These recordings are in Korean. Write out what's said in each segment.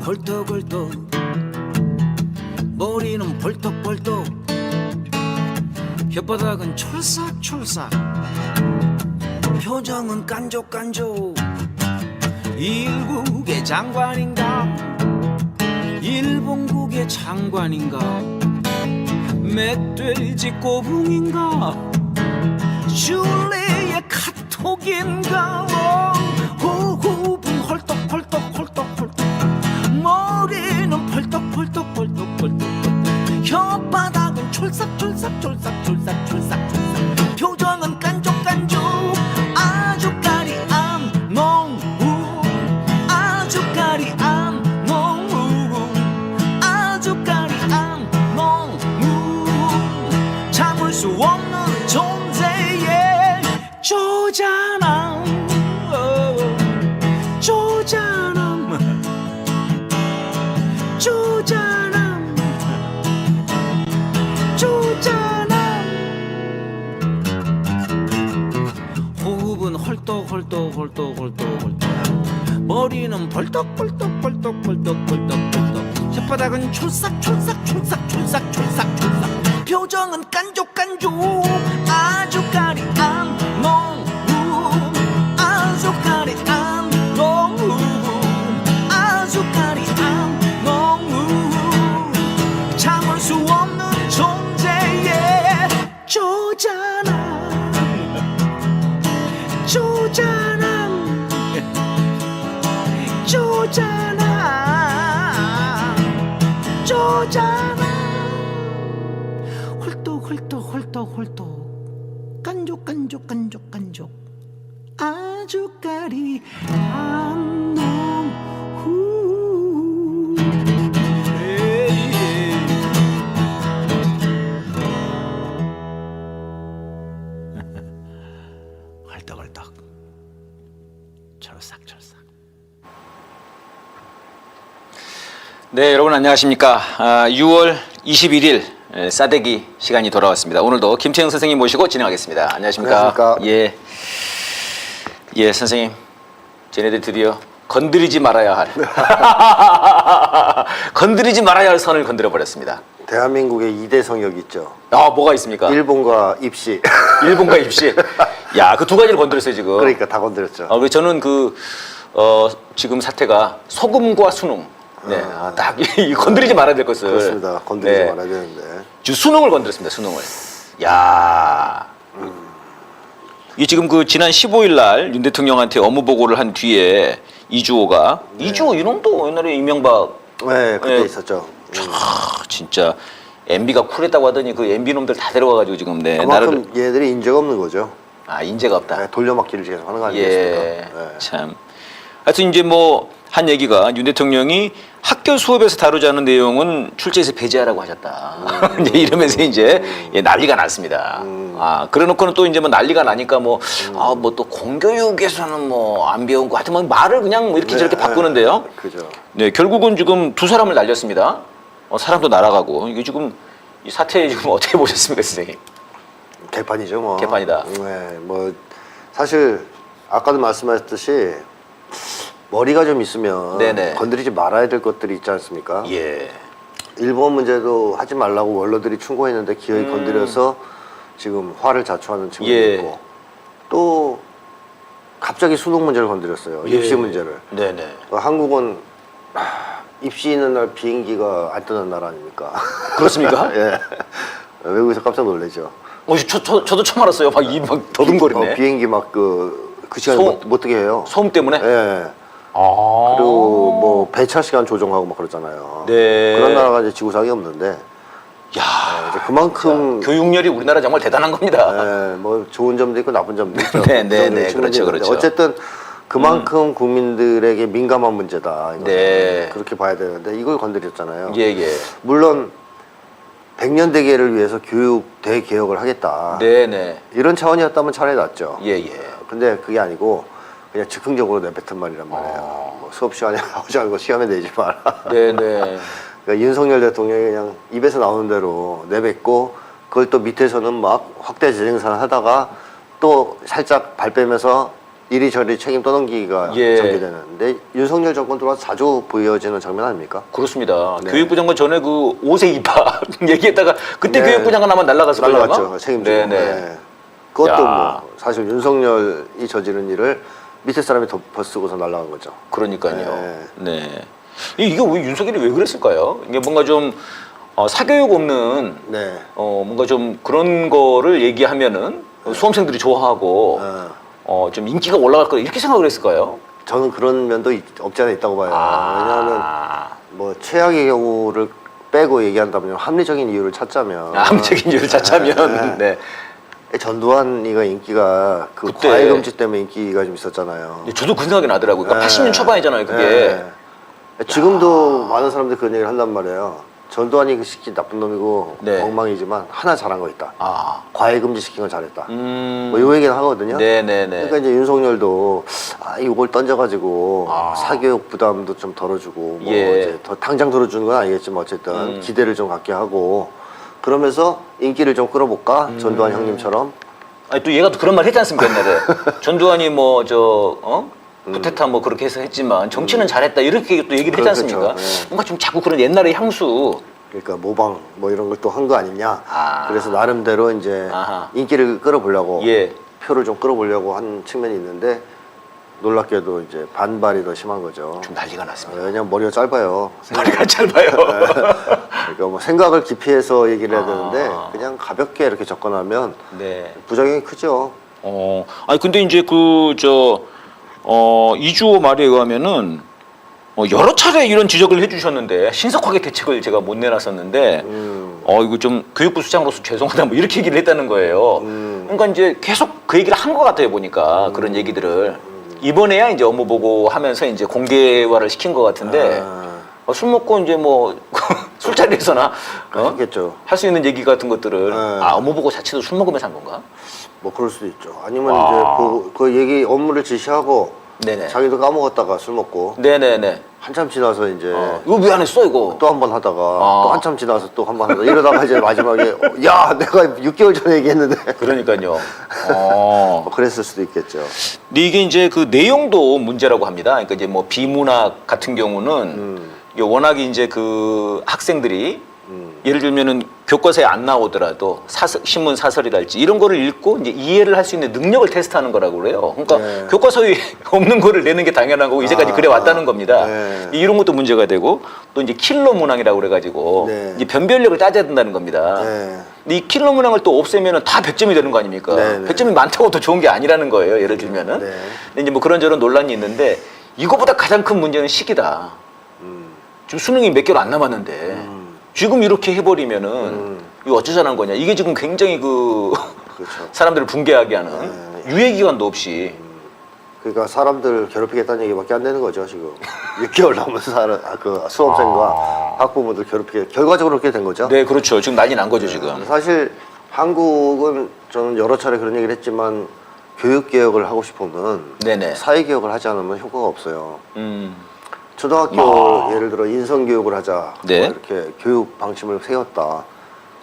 헐떡헐떡 머리는 벌떡벌떡 혓바닥은 촐싹촐싹 표정은 깐족깐족 일국의 장관인가 일본국의 장관인가 멧돼지 꼬붕인가 슐레의 카톡인가 호흡은 헐떡헐떡 머리는 펄떡펄떡 혓바닥은 촐싹촐싹 표정은 깐족깐족 아주까리암 농후 아주까리암 농후 아주까리암 농후 참을 수 없는 존재의 쪼잔함 쪼잔함 쪼잔함 쪼잔함 호흡은 헐떡헐떡 머리는 벌떡벌떡 혓바닥은 촐싹촐싹 표정은 깐족깐족 아주까리암 농후 아주까리암 농후 아주까리암 농후 참을 수 없는 존재의 쪼잔함 쪼잔함 쪼잔함 헐떡 깐족 아주까리 암농후 헐떡 철싹 네, 여러분 안녕하십니까. 6월 21일 싸대기 시간이 돌아왔습니다. 오늘도 김태형 선생님 모시고 진행하겠습니다. 안녕하십니까. 안녕하십니까. 예, 선생님. 쟤네들 드디어 건드리지 말아야 할 건드리지 말아야 할 선을 건드려 버렸습니다. 대한민국의 2대 성역 있죠. 아, 뭐가 있습니까? 일본과 입시. 일본과 입시. 야, 그 두 가지를 건드렸어요, 지금. 그러니까 다 건드렸죠. 그래서 저는 지금 사태가 소금과 수능. 네, 딱 건드리지 말아야 될 것을. 그렇습니다. 건드리지 말아야 되는데. 지금 수능을 건드렸습니다. 수능을. 야. 이 지금 그 지난 15일 날 윤 대통령한테 업무 보고를 한 뒤에 이주호가 이주호 이놈도 옛날에 이명박 네, 그때 있었죠. 진짜 MB가 쿨했다고 하더니 그 MB 놈들 다 데려와가지고 지금 그만큼 얘들이 인재가 없는 거죠. 아, 인재가 없다. 네, 돌려막기를 계속 하는 거 아니겠습니까? 예, 참. 하여튼 이제 뭐 한 얘기가 윤 대통령이 학교 수업에서 다루지 않은 내용은 출제에서 배제하라고 하셨다. 이제 이러면서 이제 난리가 났습니다. 그래놓고는 또 이제 뭐 난리가 나니까 뭐 또 공교육에서는 뭐 안 배운 거 하여튼 뭐 말을 그냥 뭐 이렇게 저렇게 바꾸는데요. 그죠. 네, 결국은 지금 두 사람을 날렸습니다. 사람도 날아가고 이게 지금 이 사태 지금 어떻게 보셨습니까, 선생님? 개판이죠, 뭐. 개판이다. 네, 뭐 사실 아까도 말씀하셨듯이 머리가 좀 있으면 네네. 건드리지 말아야 될 것들이 있지 않습니까? 예. 일본 문제도 하지 말라고 원로들이 충고했는데 기어이 건드려서 지금 화를 자초하는 친구도 있고 또 갑자기 수능 문제를 건드렸어요. 입시 문제를. 네네. 한국은 입시 있는 날 비행기가 안 뜨는 나라 아닙니까? 그렇습니까? 예. 외국에서 깜짝 놀라죠. 저도 처음 알았어요. 막 더듬거리네. 비행기 막 그 시간에 못 뜨게 해요. 소음 때문에? 예. 그리고 뭐 배차 시간 조정하고 막 그러잖아요. 네. 그런 나라가 이제 지구상에 없는데. 야, 이제 그만큼 교육열이 우리나라 정말 대단한 겁니다. 예, 뭐 좋은 점도 있고 나쁜 점도 있죠. 네, 그렇죠. 어쨌든 그만큼 국민들에게 민감한 문제다. 네. 그렇게 봐야 되는데 이걸 건드렸잖아요. 예. 물론 100년 대계를 위해서 교육 대개혁을 하겠다. 네네. 이런 차원이었다면 차라리 낫죠. 예. 근데 그게 아니고 그냥 즉흥적으로 내뱉은 말이란 말이에요. 뭐 수업 시간에 나오지 않고 시험에 내지 마라. 네네. 그러니까 윤석열 대통령이 그냥 입에서 나오는 대로 내뱉고 그걸 또 밑에서는 막 확대 재생산 하다가 또 살짝 발 빼면서 이리저리 책임 떠넘기기가 예. 전개되는데 윤석열 정권 들어와서 자주 보여지는 장면 아닙니까? 그렇습니다. 네. 교육부 장관 전에 그 5세 입학 얘기했다가 그때 네. 교육부 장관 아마 날라갔을 거예요. 날라갔죠. 책임지고. 네네. 네. 그것도 야. 뭐 사실 윤석열이 저지른 일을 밑에 사람이 덮어쓰고서 날라간 거죠. 그러니까요. 네. 이게 왜 윤석열이 왜 그랬을까요? 이게 뭔가 좀 사교육 없는 네. 뭔가 좀 그런 거를 얘기하면은 수험생들이 좋아하고 좀 인기가 올라갈 거다 이렇게 생각을 했을까요? 저는 그런 면도 없지 않아 있다고 봐요. 왜냐하면 아, 뭐 최악의 경우를 빼고 얘기한다면 합리적인 이유를 찾자면 암적인 이유를 찾자면 네. 전두환이가 인기가 그 그때. 과외 금지 때문에 인기가 좀 있었잖아요. 저도 그 생각이 나더라고요. 그러니까 네. 80년 초반이잖아요, 그게. 네. 지금도 많은 사람들이 그런 얘기를 한단 말이에요. 전두환이 그 시킨 나쁜 놈이고 네. 엉망이지만 하나 잘한 거 있다. 아, 과외 금지 시킨 건 잘했다. 뭐 이 얘기는 하거든요. 네네네. 그러니까 이제 윤석열도 이걸 던져가지고 아. 사교육 부담도 좀 덜어주고 뭐 예. 이제 더 당장 덜어주는 건 아니겠지만 어쨌든 기대를 좀 갖게 하고 그러면서 인기를 좀 끌어볼까 전두환 형님처럼. 아니 또 얘가 또 그런 말 했지 않습니까 옛날에 전두환이 뭐 쿠데타 뭐 그렇게 해서 했지만 정치는 잘했다 이렇게 또 얘기를 했지 그렇죠. 않습니까? 네. 뭔가 좀 자꾸 그런 옛날의 향수. 그러니까 모방 뭐 이런 걸 또 한 거 아니냐. 아. 그래서 나름대로 이제 아하. 인기를 끌어보려고 예. 표를 좀 끌어보려고 한 측면이 있는데 놀랍게도 이제 반발이 더 심한 거죠. 좀 난리가 났습니다. 왜냐면 머리가 짧아요. 머리가 짧아요. 그러니까 뭐 생각을 깊이해서 얘기를 해야 아. 되는데 그냥 가볍게 이렇게 접근하면 네. 부작용이 크죠. 아니 근데 이제 이주호 말에 의하면은 여러 차례 이런 지적을 해주셨는데 신속하게 대책을 제가 못 내놨었는데 이거 좀 교육부 수장으로서 죄송하다 뭐 이렇게 얘기를 했다는 거예요. 그러니까 이제 계속 그 얘기를 한 것 같아요 보니까 그런 얘기들을 이번에야 이제 업무 보고 하면서 이제 공개화를 시킨 것 같은데 술 먹고 이제 뭐 술자리에서나 하겠죠. 할 수 있는 얘기 같은 것들을 네. 업무 보고 자체도 술 먹으면서 한 건가? 뭐 그럴 수도 있죠. 아니면 와. 이제 그 얘기 업무를 지시하고 네네. 자기도 까먹었다가 술 먹고 네네네. 한참 지나서 이제 이거 왜 안 했어 이거? 또 한 번 하다가 아. 또 한참 지나서 또 한 번 하다가 이러다가 이제 마지막에 야 내가 6개월 전에 얘기했는데 그러니까요. 뭐 그랬을 수도 있겠죠. 근데 이게 이제 그 내용도 문제라고 합니다. 그러니까 이제 뭐 비문학 같은 경우는 이게 워낙에 이제 그 학생들이 예를 들면은 교과서에 안 나오더라도 신문 사설이랄지 이런 거를 읽고 이제 이해를 할 수 있는 능력을 테스트하는 거라고 그래요. 그러니까 네. 교과서에 없는 거를 내는 게 당연한 거고 이제까지 그래 왔다는 겁니다. 네. 이런 것도 문제가 되고 또 이제 킬러 문항이라고 그래가지고 네. 이제 변별력을 따져야 된다는 겁니다. 네. 근데 이 킬러 문항을 또 없애면은 다 100점이 되는 거 아닙니까? 네, 네. 100점이 많다고 더 좋은 게 아니라는 거예요. 예를 들면은. 네. 근데 이제 뭐 그런저런 논란이 있는데 이거보다 가장 큰 문제는 시기다. 지금 수능이 몇 개월 안 남았는데 지금 이렇게 해버리면은 이거 어쩌자는 거냐. 이게 지금 굉장히 그렇죠. 사람들을 붕괴하게 하는 네. 유예 기간도 없이 그러니까 사람들 괴롭히겠다는 얘기밖에 안 되는 거죠 지금 6개월 남은 그 수험생과 학부모들 괴롭히게 결과적으로 그렇게 된 거죠. 네 그렇죠. 지금 난리 난 거죠 지금. 사실 한국은 저는 여러 차례 그런 얘기를 했지만 교육 개혁을 하고 싶으면 네네. 사회 개혁을 하지 않으면 효과가 없어요. 음. 초등학교 예를 들어 인성 교육을 하자 네. 뭐 이렇게 교육 방침을 세웠다.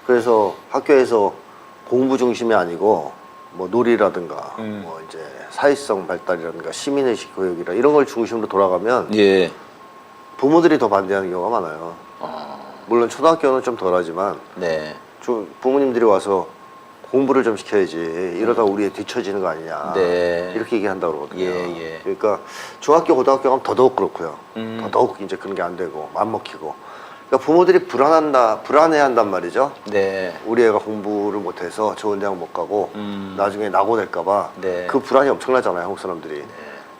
그래서 학교에서 공부 중심이 아니고 뭐 놀이라든가 뭐 이제 사회성 발달이라든가 시민의식 교육이라 이런 걸 중심으로 돌아가면 예. 부모들이 더 반대하는 경우가 많아요. 물론 초등학교는 좀 덜하지만 네. 부모님들이 와서 공부를 좀 시켜야지 이러다 우리 뒤처지는 거 아니냐 네. 이렇게 얘기한다고 그러거든요. 예. 그러니까 중학교 고등학교 가면 더더욱 그렇고요. 더더욱 이제 그런 게 안 되고 안 먹히고 그러니까 부모들이 불안해한단 말이죠. 네. 우리 애가 공부를 못해서 좋은 대학 못 가고 나중에 낙오될까봐 네. 그 불안이 엄청나잖아요 한국 사람들이.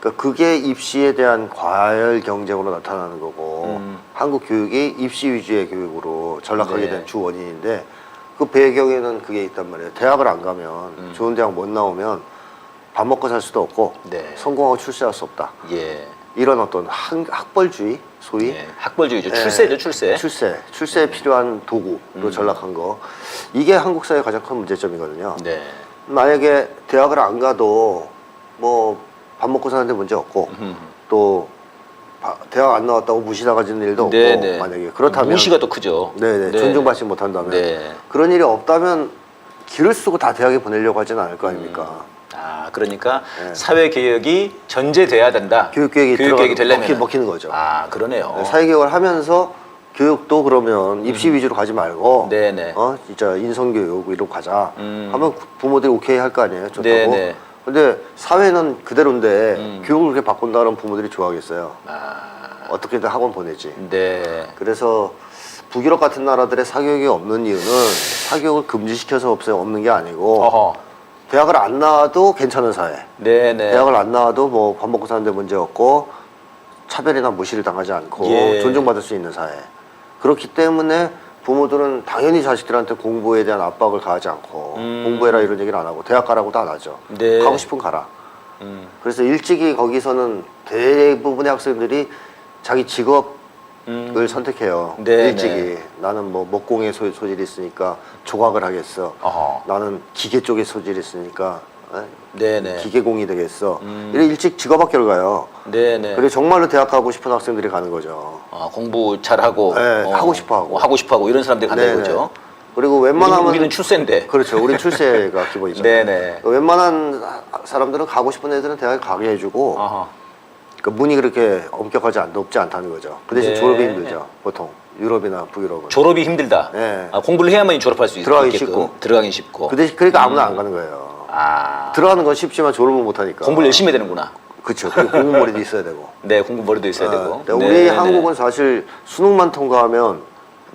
그러니까 그게 입시에 대한 과열 경쟁으로 나타나는 거고 한국 교육이 입시 위주의 교육으로 전락하게 네. 된 주 원인인데 그 배경에는 그게 있단 말이에요. 대학을 안 가면 좋은 대학 못 나오면 밥 먹고 살 수도 없고 네. 성공하고 출세할 수 없다. 예. 이런 어떤 학벌주의 소위 예. 학벌주의죠. 예, 출세죠 출세. 출세에 필요한 도구로 전락한 거 이게 한국 사회의 가장 큰 문제점이거든요. 네. 만약에 대학을 안 가도 뭐 밥 먹고 사는데 문제 없고 또 대학 안 나왔다고 무시당하지는 일도 없고 네네. 만약에 그렇다면 무시가 더 크죠. 네네 네. 존중받지 못한다면 네. 그런 일이 없다면 길을 쓰고 다 대학에 보내려고 하지는 않을 거 아닙니까? 그러니까 네. 사회 개혁이 전제돼야 된다. 교육 계획이 되려면 먹히는 거죠. 그러네요. 사회 개혁을 하면서 교육도 그러면 입시 위주로 가지 말고 네네. 진짜 인성 교육 이런 거 가자 하면 부모들이 오케이 할 거 아니에요. 좋다고. 네네. 근데 사회는 그대로인데 교육을 그렇게 바꾼다면 부모들이 좋아하겠어요. 어떻게든 학원 보내지. 네. 그래서 북유럽 같은 나라들의 사교육이 없는 이유는 사교육을 금지시켜서 없는 게 아니고 어허. 대학을 안 나와도 괜찮은 사회. 네네. 대학을 안 나와도 뭐 밥 먹고 사는데 문제 없고 차별이나 무시를 당하지 않고 예. 존중받을 수 있는 사회. 그렇기 때문에 부모들은 당연히 자식들한테 공부에 대한 압박을 가하지 않고 공부해라 이런 얘기를 안 하고 대학 가라고도 안 하죠. 네. 가고 싶으면 가라. 그래서 일찍이 거기서는 대부분의 학생들이 자기 직업을 선택해요. 네, 일찍이. 네. 나는 뭐 목공에 소질이 있으니까 조각을 하겠어. 어허. 나는 기계 쪽에 소질이 있으니까 네네. 기계공이 되겠어. 이래 일찍 직업학교를 가요. 네네. 그리고 정말로 대학 가고 싶은 학생들이 가는 거죠. 공부 잘하고 네, 하고 싶어하고. 하고 싶어하고 이런 사람들이 간다는 네네. 거죠. 그리고 웬만하면 우리는 출세인데. 그렇죠. 우리 출세가 기본이죠. 네네. 웬만한 사람들은 가고 싶은 애들은 대학에 가게 해주고 어허. 그러니까 문이 그렇게 엄격하지 높지 않다는 거죠. 그 대신 네. 졸업이 힘들죠. 보통 유럽이나 북유럽은. 졸업이 힘들다. 네. 공부를 해야만이 졸업할 수 들어가기 있게끔. 쉽고. 들어가긴 쉽고. 그 대신 그러니까 아무나 안 가는 거예요. 들어가는 건 쉽지만 졸업은 못 하니까. 공부를 열심히 해야 되는구나. 그렇죠. 그리고 공부머리도 있어야 되고. 네, 공부머리도 있어야 되고. 근데 우리 네, 한국은 사실 수능만 통과하면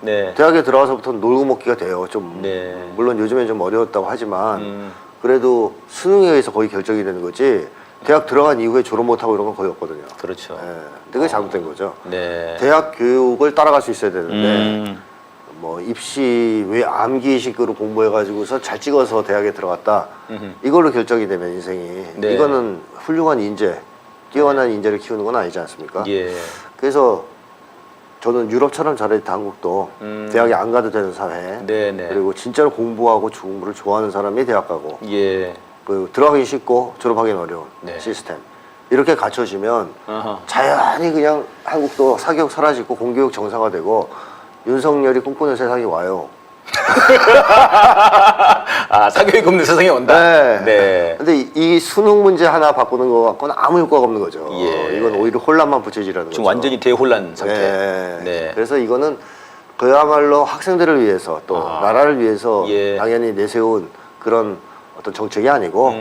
네. 대학에 들어가서부터 놀고 먹기가 돼요. 좀 네. 물론 요즘엔 좀 어려웠다고 하지만 그래도 수능에 의해서 거의 결정이 되는 거지. 대학 들어간 이후에 졸업 못하고 이런 건 거의 없거든요. 그렇죠. 예. 근데 그게 잘못된 거죠. 네. 대학 교육을 따라갈 수 있어야 되는데 뭐 입시 왜 암기식으로 공부해가지고서 잘 찍어서 대학에 들어갔다. 이걸로 결정이 되면 인생이 네. 이거는 훌륭한 인재, 뛰어난 인재를 키우는 건 아니지 않습니까? 예. 그래서 저는 유럽처럼 잘했다 한국도 대학에 안 가도 되는 사회. 네네. 그리고 진짜로 공부하고 공부를 좋아하는 사람이 대학 가고 예. 그리고 들어가기 쉽고 졸업하기는 어려운 네. 시스템. 이렇게 갖춰지면 어허. 자연히 그냥 한국도 사교육 사라지고 공교육 정상화되고 윤석열이 꿈꾸는 세상이 와요. 사교육 없는 세상이 온다. 네. 네. 근데 이 수능 문제 하나 바꾸는 거 갖고는 아무 효과가 없는 거죠. 예. 이건 오히려 혼란만 부채질하는 거죠. 지금 완전히 대혼란 상태. 네. 네. 그래서 이거는 그야말로 학생들을 위해서 또 나라를 위해서 예. 당연히 내세운 그런 어떤 정책이 아니고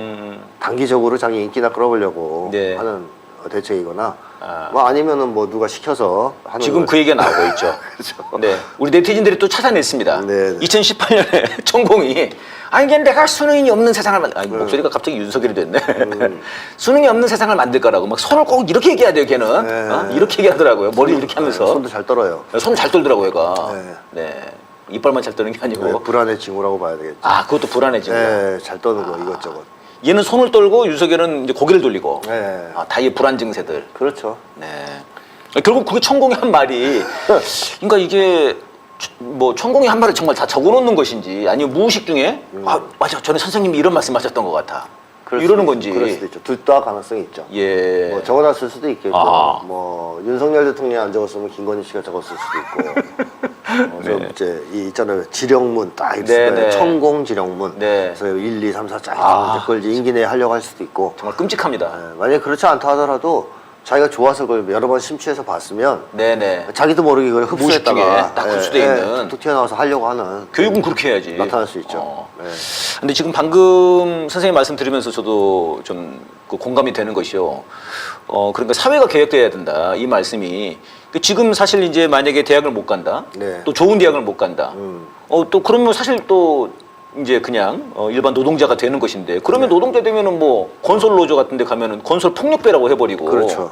단기적으로 자기 인기나 끌어보려고 네. 하는 대책이거나 뭐 아니면은 뭐 누가 시켜서 하는 지금 그 얘기가 나오고 있죠. 그렇죠. 네. 우리 네티즌들이 또 찾아냈습니다. 네, 네. 2018년에 천공이 이게 내가 수능이 없는 세상을 목소리가 갑자기 윤석열이 됐네. 수능이 없는 세상을 만들 거라고 막 손을 꼭 이렇게 얘기해야 돼요, 걔는. 네. 이렇게 얘기하더라고요. 머리 이렇게 하면서. 손도 잘 떨어요. 손을 잘 떨더라고요, 얘가. 네. 네. 이빨만 잘 떠는 게 아니고. 네, 불안의 징후라고 봐야 되겠죠. 그것도 불안해지고. 네, 잘 떠는 거 이것저것. 얘는 손을 떨고 윤석열은 이제 고개를 돌리고. 네. 다의 불안 증세들. 그렇죠. 네. 결국 그게 천공이 한 말이, 그러니까 이게 뭐 천공이 한 말을 정말 다 적어놓는 것인지 아니면 무의식 중에 맞아 전에 선생님이 이런 말씀하셨던 것 같아. 이러는 건지. 그럴 수도 있죠. 둘 다 가능성이 있죠. 예. 뭐 적어놨을 수도 있겠고, 아. 뭐 윤석열 대통령이 안 적었으면 김건희 씨가 적었을 수도 있고, 좀 이제 이 있잖아요 지령문 딱 있을 네, 거예요. 네. 천공 지령문. 네. 그래서 1, 2, 3, 4 쫙 그걸 이제 임기 내에 하려고 할 수도 있고, 정말 끔찍합니다. 만약에 그렇지 않다 하더라도 자기가 좋아서 그걸 여러 번 심취해서 봤으면 네네. 자기도 모르게 그걸 무의식 중에 흡수했다가 딱 흡수돼 있는. 툭 튀어나와서 하려고 하는 교육은 그렇게 해야지. 나타날 수 있죠. 네. 근데 지금 방금 선생님 말씀 들으면서 저도 좀 그 공감이 되는 것이요. 그러니까 사회가 개혁돼야 된다. 이 말씀이. 지금 사실 이제 만약에 대학을 못 간다. 네. 또 좋은 대학을 못 간다. 또 그러면 사실 또 이제 그냥 일반 노동자가 되는 것인데 그러면 노동자 되면은 뭐 건설 노조 같은 데 가면은 건설 폭력배라고 해버리고. 그렇죠.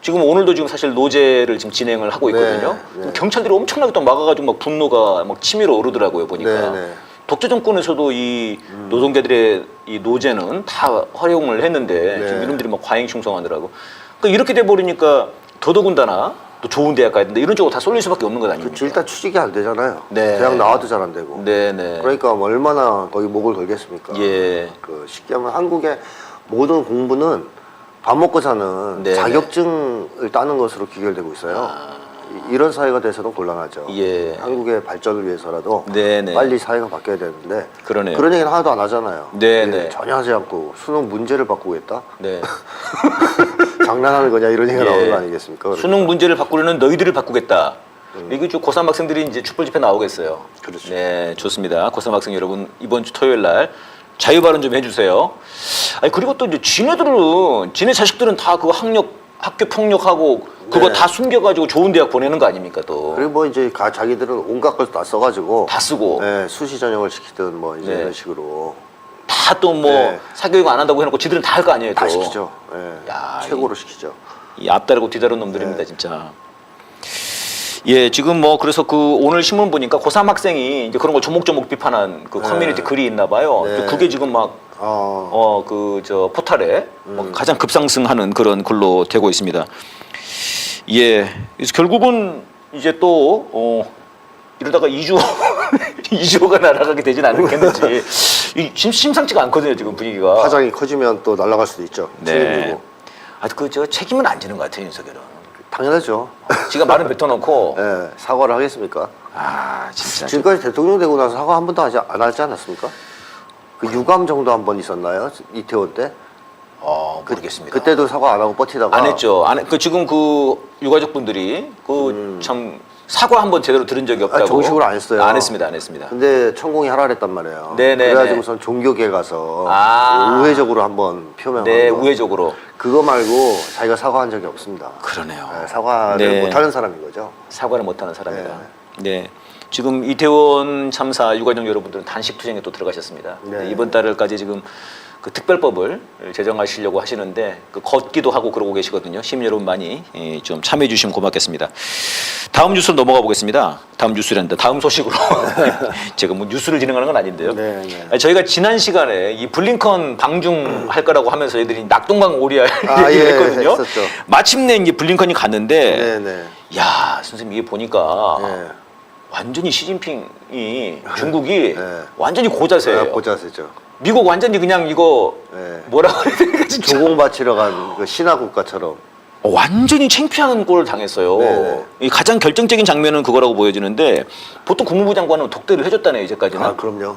지금 오늘도 지금 사실 노제를 지금 진행을 하고 있거든요. 네. 경찰들이 엄청나게 또 막아가지고 막 분노가 막 치밀어 오르더라고요 보니까. 네. 독재 정권에서도 이 노동자들의 이 노제는 다 활용을 했는데 네. 지금 이놈들이 막 과잉 충성하더라고. 그러니까 이렇게 돼 버리니까 더더군다나 또 좋은 대학 가야 된다 이런 쪽으로 다 쏠릴 수밖에 없는 것 아닙니까? 그치, 일단 취직이 안 되잖아요. 네. 대학 나와도 잘 안 되고. 네네. 그러니까 뭐 얼마나 거기 목을 걸겠습니까? 예. 그 쉽게 하면 한국의 모든 공부는 밥 먹고 사는 네네. 자격증을 따는 것으로 귀결되고 있어요. 이런 사회가 돼서는 곤란하죠. 예. 한국의 발전을 위해서라도 네네. 빨리 사회가 바뀌어야 되는데 그러네요. 그런 얘기는 하나도 안 하잖아요. 네네. 예, 전혀 하지 않고 수능 문제를 바꾸겠다? 네. 장난하는 거냐 이런 얘기가 예. 나오는 거 아니겠습니까? 그러니까. 수능 문제를 바꾸려는 너희들을 바꾸겠다. 이게 좀 고3 학생들이 이제 촛불 집회 나오겠어요. 그렇죠. 네, 좋습니다. 고3 학생 여러분 이번 주 토요일 날 자유 발언 좀 해주세요. 아니 그리고 또 이제 지네 자식들은 다 그 학교 폭력하고 그거 네. 다 숨겨가지고 좋은 대학 보내는 거 아닙니까 또? 그리고 뭐 이제 자기들은 온갖 걸 다 써가지고 다 쓰고 예, 수시 전형을 시키든 뭐 이제 네. 이런 식으로 다 또 뭐 네. 사교육 안 한다고 해놓고 지들은 다 할 거 아니에요. 다 또. 시키죠. 예, 야, 최고로 시키죠. 이 앞다르고 뒤다른 놈들입니다, 네. 진짜. 예, 지금 뭐 그래서 그 오늘 신문 보니까 고3 학생이 이제 그런 걸 조목조목 비판한 그 커뮤니티 네. 글이 있나 봐요. 네. 그게 지금 막 그 저 포탈에 뭐 가장 급상승하는 그런 글로 되고 있습니다. 예, 그래서 결국은 이제 또 이러다가 2주 2주가 날아가게 되진 않겠는지 심상치가 않거든요 지금 분위기가. 파장이 커지면 또 날아갈 수도 있죠. 네. 책임지고. 아, 그 저 책임은 안 지는 것 같아요 윤석열은. 당연하죠. 지가 말은 뱉어놓고. 예, 사과를 하겠습니까? 아 진짜. 지금까지 대통령 되고 나서 사과 한 번도 안 하지 않았습니까? 그 유감 정도 한 번 있었나요? 이태원 때? 모르겠습니다. 그때도 사과 안 하고 버티다가 안 했죠. 그 지금 그 유가족 분들이 그 참 사과 한 번 제대로 들은 적이 없다고. 정식으로 안 했어요. 안 했습니다. 안 했습니다. 근데 천공이 하라 그랬단 말이에요. 네네네. 그래가지고선 종교계 가서 아. 우회적으로 한번 표명한 네, 거. 우회적으로. 그거 말고 자기가 사과한 적이 없습니다. 그러네요. 네, 사과를 네. 못하는 사람인 거죠. 사과를 못하는 사람이다. 네. 지금 이태원 참사 유가족 여러분들은 단식 투쟁에 또 들어가셨습니다. 네. 이번 달까지 지금 그 특별법을 제정하시려고 하시는데 그 걷기도 하고 그러고 계시거든요. 시민 여러분 많이 좀 참여해 주시면 고맙겠습니다. 다음 뉴스로 넘어가 보겠습니다. 다음 뉴스란다. 다음 소식으로 제가 뭐 뉴스를 진행하는 건 아닌데요. 네, 네. 아니, 저희가 지난 시간에 이 블링컨 방중할 거라고 하면서 애들이 낙동강 오리알 얘기를 예, 했거든요. 했었죠. 마침내 이제 블링컨이 갔는데 네, 네. 야 선생님 이게 보니까 네. 완전히 시진핑이 중국이 네. 완전히 고자세예요. 고자세죠. 미국 완전히 그냥 이거 네. 뭐라 그래야 되나 진짜 조공 바치러 간 그 신화 국가처럼. 완전히 창피한 꼴을 당했어요. 네. 이 가장 결정적인 장면은 그거라고 보여지는데 보통 국무부 장관은 독대를 해줬다네요 이제까지는. 아, 그럼요.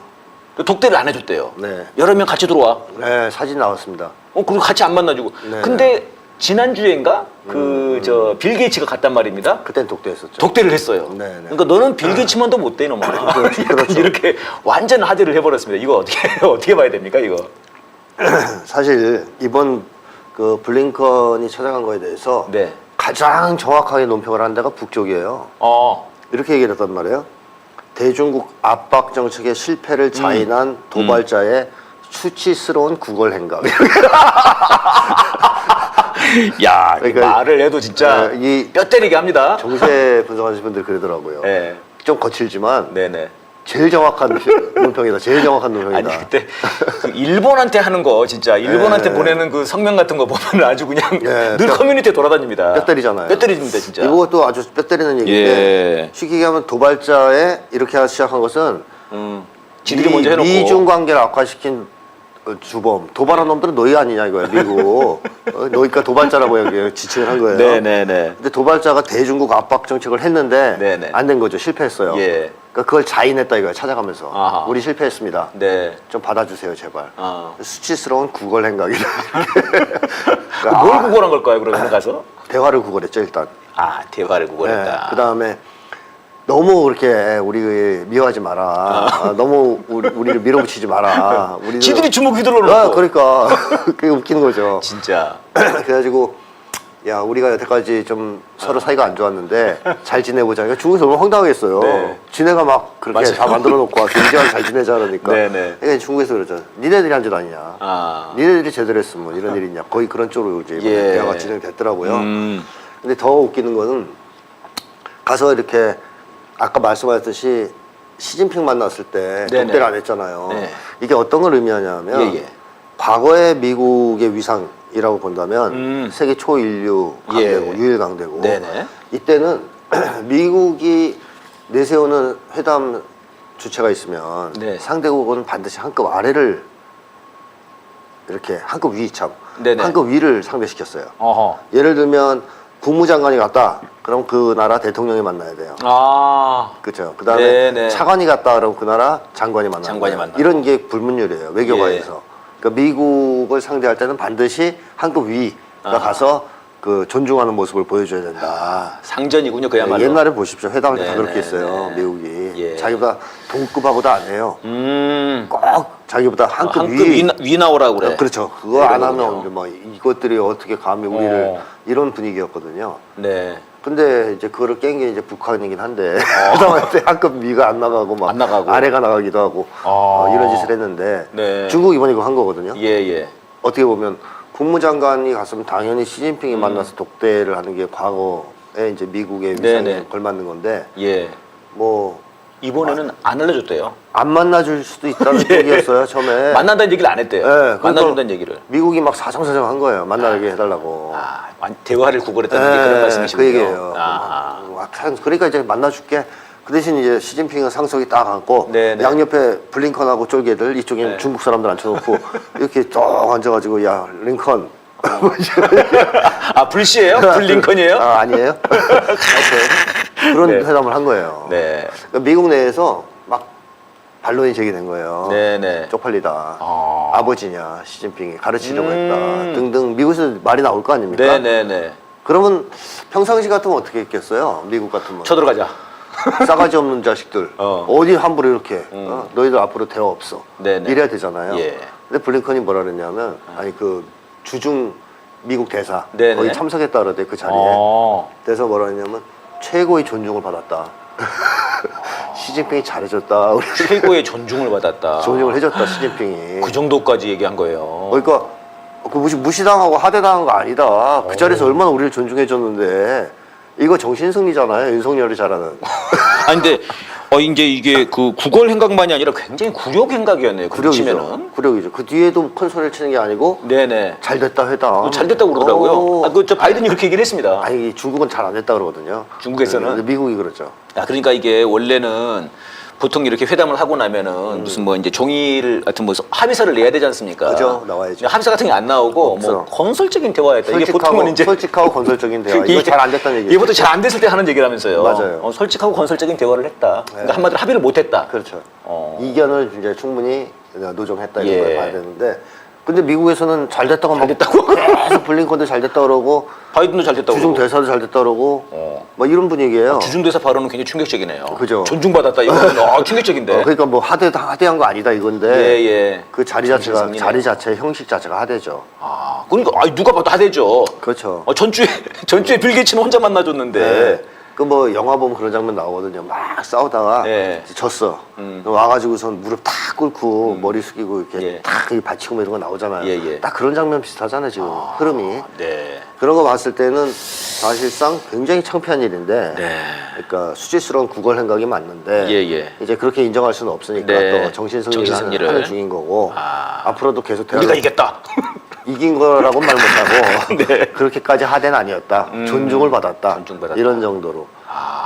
독대를 안 해줬대요. 네. 여러 명 같이 들어와. 네, 사진 나왔습니다. 그리고 같이 안 만나주고. 네. 근데 지난주엔가 그 저 빌 게이츠가 갔단 말입니다. 그땐 독대했었죠. 독대를 했어요. 네, 네. 그러니까 너는 빌 게이츠만도 못 돼, 놈아. 그렇죠, 약간 그렇죠. 이렇게 완전 하대를 해버렸습니다. 이거 어떻게 봐야 됩니까, 이거? 사실 이번 그 블링컨이 찾아간 거에 대해서 네. 가장 정확하게 논평을 한 데가 북쪽이에요. 이렇게 얘기를 했단 말이에요. 대중국 압박 정책의 실패를 자인한 도발자의 수치스러운 구걸 행각. 야, 이 그러니까 말을 해도 진짜 이 뼈 때리게 합니다. 정세 분석하시는 분들 그러더라고요. 네. 좀 거칠지만 네네. 제일 정확한 논평이다. 제일 정확한 논평이다. 아니 그때 그 일본한테 하는 거 진짜 일본한테 네. 보내는 그 성명 같은 거 보면 아주 그냥 네, 늘 커뮤니티에 돌아다닙니다. 뼈 때리잖아요. 뼈 때립니다 진짜. 이것도 아주 뼈 때리는 얘기인데 예. 쉽게 얘기하면 도발자의 이렇게 시작한 것은 지들이 먼저 해놓고. 미중 관계를 악화시킨 주범 도발한 놈들은 너희 아니냐 이거야 미국. 너희가 도발자라고 여기 지칭을 한 거예요. 네네네. 근데 도발자가 대중국 압박 정책을 했는데 네네. 안 된 거죠. 실패했어요. 예. 그러니까 그걸 자인했다 이거야. 찾아가면서 아하. 우리 실패했습니다. 네. 좀 받아주세요 제발. 아. 수치스러운 구걸 행각이다. 그뭘 구걸한 걸까요 그러면 가서? 대화를 구걸했죠 일단. 아 대화를 구걸했다. 그 다음에 너무 그렇게 우리 미워하지 마라. 너무 우리를 밀어붙이지 마라. 우리도 지들이 주먹 휘둘러놓고. 아, 그러니까 그게 웃기는 거죠. 진짜. 그래가지고 야 우리가 여태까지 좀 서로 사이가 안 좋았는데 잘 지내보자. 그러니까 중국에서 너무 황당하겠어요. 네. 지네가 막 그렇게 맞아요. 다 만들어놓고 굉장히 잘 지내자 그러니까. 네네. 그러니까 중국에서 그러죠. 니네들이 한 짓 아니냐. 아. 니네들이 제대로 했으면 이런 일이 있냐. 거의 그런 쪽으로 이제 이번에 예. 대화가 진행됐더라고요. 음. 근데 더 웃기는 거는 가서 이렇게 아까 말씀하셨듯이 시진핑 만났을 때 네네. 독대를 안 했잖아요. 네. 이게 어떤 걸 의미하냐면 예. 과거의 미국의 위상이라고 본다면 세계 초인류 강대국, 예. 유일 강대국. 네네. 이때는 미국이 내세우는 회담 주체가 있으면 네. 상대국은 반드시 한 급 아래를 이렇게 한 급 위 참, 네네. 한 급 위를 상대시켰어요. 어허. 예를 들면 국무장관이 갔다. 그럼 그 나라 대통령이 만나야 돼요. 아, 그렇죠. 그다음에 네네. 차관이 갔다 그럼 그 나라 장관이 만나는 장관이 거예요. 만나는 이런 게 불문율이에요. 외교관에서. 예. 그러니까 미국을 상대할 때는 반드시 한급 위가 가서 그 존중하는 모습을 보여줘야 된다. 상전이군요, 그야말로. 옛날에 보십시오. 회담할 때 다 네네, 그렇게 했어요. 네. 미국이. 예. 자기보다 동급하고도 안 해요. 꼭 자기보다 한급 한급 위 나오라고 그래. 그렇죠. 그거 안 이러거든요. 하면 이제 뭐 이것들이 어떻게 감히 우리를 이런 분위기였거든요. 네. 근데 이제 그거를 깬 게 이제 북한이긴 한데 회담할 때 한급 위가 안 나가고 막 안 나가고. 아래가 나가기도 하고 이런 짓을 했는데 네. 중국 이번에 그거 한 거거든요. 예, 예. 어떻게 보면 국무장관이 갔으면 당연히 시진핑이 만나서 독대를 하는 게 과거에 이제 미국의 위상에 네네. 걸맞는 건데 예. 뭐 이번에는 안 알려줬대요. 안 만나줄 수도 있다는 예. 얘기였어요 처음에. 만난다는 얘기를 안 했대요. 네, 만나준다는 얘기를. 미국이 막 사정사정한 거예요. 만나게 해달라고. 아, 대화를 구걸했다는 게 그런 말씀이시군요. 그 얘기예요. 아, 그러니까 이제 만나줄게. 그 대신 이제 시진핑은 상석이 딱 앉고 네네. 양옆에 블링컨하고 쫄개들 이쪽에 네. 중국 사람들 앉혀놓고 이렇게 쭉 앉아가지고 야 링컨. 아 불씨예요? 불링컨이에요? 아, 아니에요? 하여튼 그런 네. 회담을 한 거예요. 네. 그러니까 미국 내에서 막 반론이 제기된 거예요. 네네. 쪽팔리다. 아. 아버지냐 시진핑이 가르치려고 했다 등등 미국에서 말이 나올 거 아닙니까? 네네네. 그러면 평상시 같으면 어떻게 했겠어요? 미국 같으면 쳐들어가자. 싸가지 없는 자식들 어디 함부로 이렇게 너희들 앞으로 대화 없어 네네. 이래야 되잖아요. 예. 근데 블링컨이 뭐라 그랬냐면 아니 그 주중 미국 대사 네네. 거기 참석했다 그러대 그 자리에. 그래서 뭐라 했냐면 최고의 존중을 받았다. 시진핑이 잘해줬다. 우리 최고의 존중을 받았다. 존중을 해줬다 시진핑이. 그 정도까지 얘기한 거예요. 그러니까 그 무시당하고 하대당한 거 아니다. 그 자리에서 얼마나 우리를 존중해줬는데 이거 정신승리잖아요. 윤석열이 잘하는. 아니 근데 이제 이게 그 구걸 행각만이 아니라 굉장히 굴욕 행각이었네요. 구력이죠. 구력이죠. 그 뒤에도 큰 소리를 치는 게 아니고 네네. 잘 됐다 회담. 잘 됐다고 그러더라고요. 저 바이든이 그렇게 얘기를 했습니다. 아니 중국은 잘 안 됐다 그러거든요. 중국에서는? 근데 미국이 그렇죠. 그러니까 이게 원래는 보통 이렇게 회담을 하고 나면은 무슨 뭐 이제 종이를 하여튼 뭐 합의서를 내야 되지 않습니까? 그죠, 나와야죠. 합의서 같은 게 안 나오고 없어. 뭐 건설적인 대화였다. 이게 보통은 이제 솔직하고 건설적인 대화. 이거 잘 안 됐다는 얘기죠. 이게 보통 잘 안 됐을 때 하는 얘기라면서요. 맞아요. 솔직하고 건설적인 대화를 했다. 그러니까 한마디로 합의를 못 했다. 그렇죠. 어. 이견을 이제 충분히 노정했다 이런 예. 걸 봐야 되는데 근데 미국에서는 잘 됐다고 잘 됐다고? 계속 블링컨도 잘 됐다 그러고 바이든도 잘 됐다고. 주중 그러고. 대사도 잘 됐다 그러고 뭐 이런 분위기예요. 주중대사 발언은 굉장히 충격적이네요. 그죠. 존중받았다 이거는 충격적인데. 그러니까 뭐 하대한 거 아니다 이건데 예. 그 자리 자체가 정신승리네요. 자리 자체 형식 자체가 하대죠. 그러니까 누가 봐도 하대죠. 그렇죠. 전주에 빌 게이츠는 혼자 만나줬는데. 그 뭐 영화 보면 그런 장면 나오거든요. 막 싸우다가 네. 졌어. 와가지고선 무릎 탁 꿇고 머리 숙이고 이렇게 예. 탁 받치고 뭐 이런 거 나오잖아요. 예. 딱 그런 장면 비슷하잖아요 지금 흐름이. 네. 그런 거 봤을 때는 사실상 굉장히 창피한 일인데, 네. 그러니까 수치스러운 구걸 행각이 맞는데 예. 이제 그렇게 인정할 수는 없으니까 네. 또 정신승리를 정신승리를. 하는 중인 거고 앞으로도 계속 대화를 우리가 이겼다. 이긴 거라고 말 못하고 네. 그렇게까지 하대는 아니었다. 존중을 받았다. 존중받았다. 이런 정도로.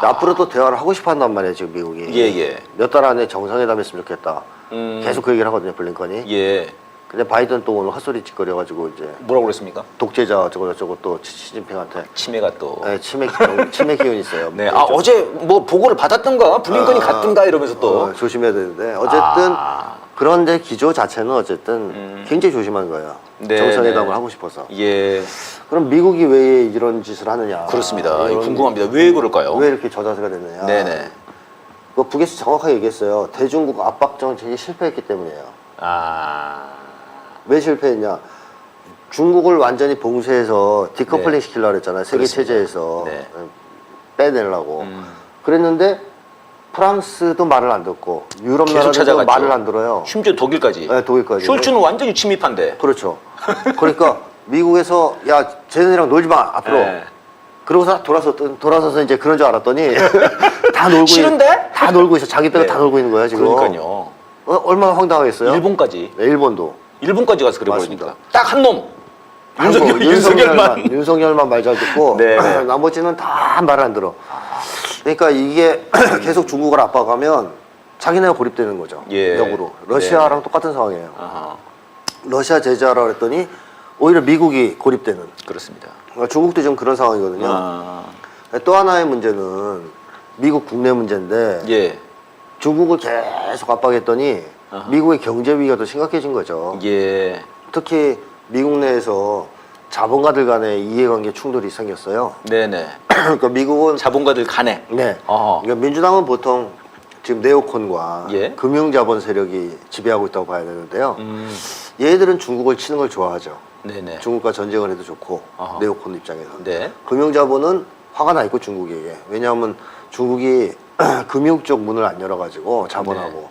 앞으로도 대화를 하고 싶어 한단 말이에요 지금 미국이. 예. 몇 달 안에 정상회담 했으면 좋겠다. 계속 그 얘기를 하거든요 블링컨이. 예. 근데 바이든 또 오늘 헛소리 짓거려가지고 이제 뭐라고 그랬습니까? 독재자 어쩌고 또 시진핑한테 치매가 또. 네, 치매 기운이 있어요. 네. 어제 뭐 보고를 받았던가 블링컨이 갔던가 이러면서 또. 조심해야 되는데 어쨌든 그런데 기조 자체는 어쨌든 굉장히 조심한 거예요. 네, 정상회담을 네. 하고 싶어서. 예. 그럼 미국이 왜 이런 짓을 하느냐? 그렇습니다. 이런- 궁금합니다. 왜 그럴까요? 왜 이렇게 저자세가 됐느냐? 네네. 그 북에서 정확하게 얘기했어요. 대중국 압박 정책이 실패했기 때문이에요. 왜 실패했냐? 중국을 완전히 봉쇄해서 디커플링 네. 시키려고 했잖아요. 세계 그렇습니다. 체제에서 네. 빼내려고. 그랬는데 프랑스도 말을 안 듣고 유럽 계속 나라들도 찾아갔죠. 말을 안 들어요. 심지어 독일까지. 네, 독일까지. 숄츠는 완전히 침입한데. 그렇죠. 그러니까 미국에서 야 쟤네랑 놀지 마 앞으로. 네. 그러고서 돌아서서 이제 그런 줄 알았더니 다 놀고 싫은데? 다 놀고 있어. 자기들은 네. 다 놀고 있는 거야 지금. 그러니까요. 얼마나 황당하겠어요? 일본까지. 네, 일본도. 일본까지 가서 그래버리니까. 맞습니다. 딱 한 놈. 한국, 윤석열만. 윤석열만 말 잘 듣고 네, 네. 나머지는 다 말 안 들어. 그러니까 이게 계속 중국을 압박하면 자기네가 고립되는 거죠. 예. 역으로. 러시아랑 똑같은 상황이에요. 아하. 러시아 제재하라 그랬더니 오히려 미국이 고립되는. 그렇습니다. 중국도 지금 그런 상황이거든요. 아, 또 하나의 문제는 미국 국내 문제인데 예, 중국을 계속 압박했더니 아하. 미국의 경제 위기가 더 심각해진 거죠. 예, 특히 미국 내에서 자본가들 간의 이해관계 충돌이 생겼어요. 네네. 그러니까 미국은 자본가들 간에. 네. 어허. 그러니까 민주당은 보통 지금 네오콘과 예. 금융자본 세력이 지배하고 있다고 봐야 되는데요. 얘들은 중국을 치는 걸 좋아하죠. 네네. 중국과 전쟁을 해도 좋고 어허. 네오콘 입장에서. 네. 금융자본은 화가 나 있고 중국에게. 왜냐하면 중국이 금융 쪽 문을 안 열어가지고 자본하고 네.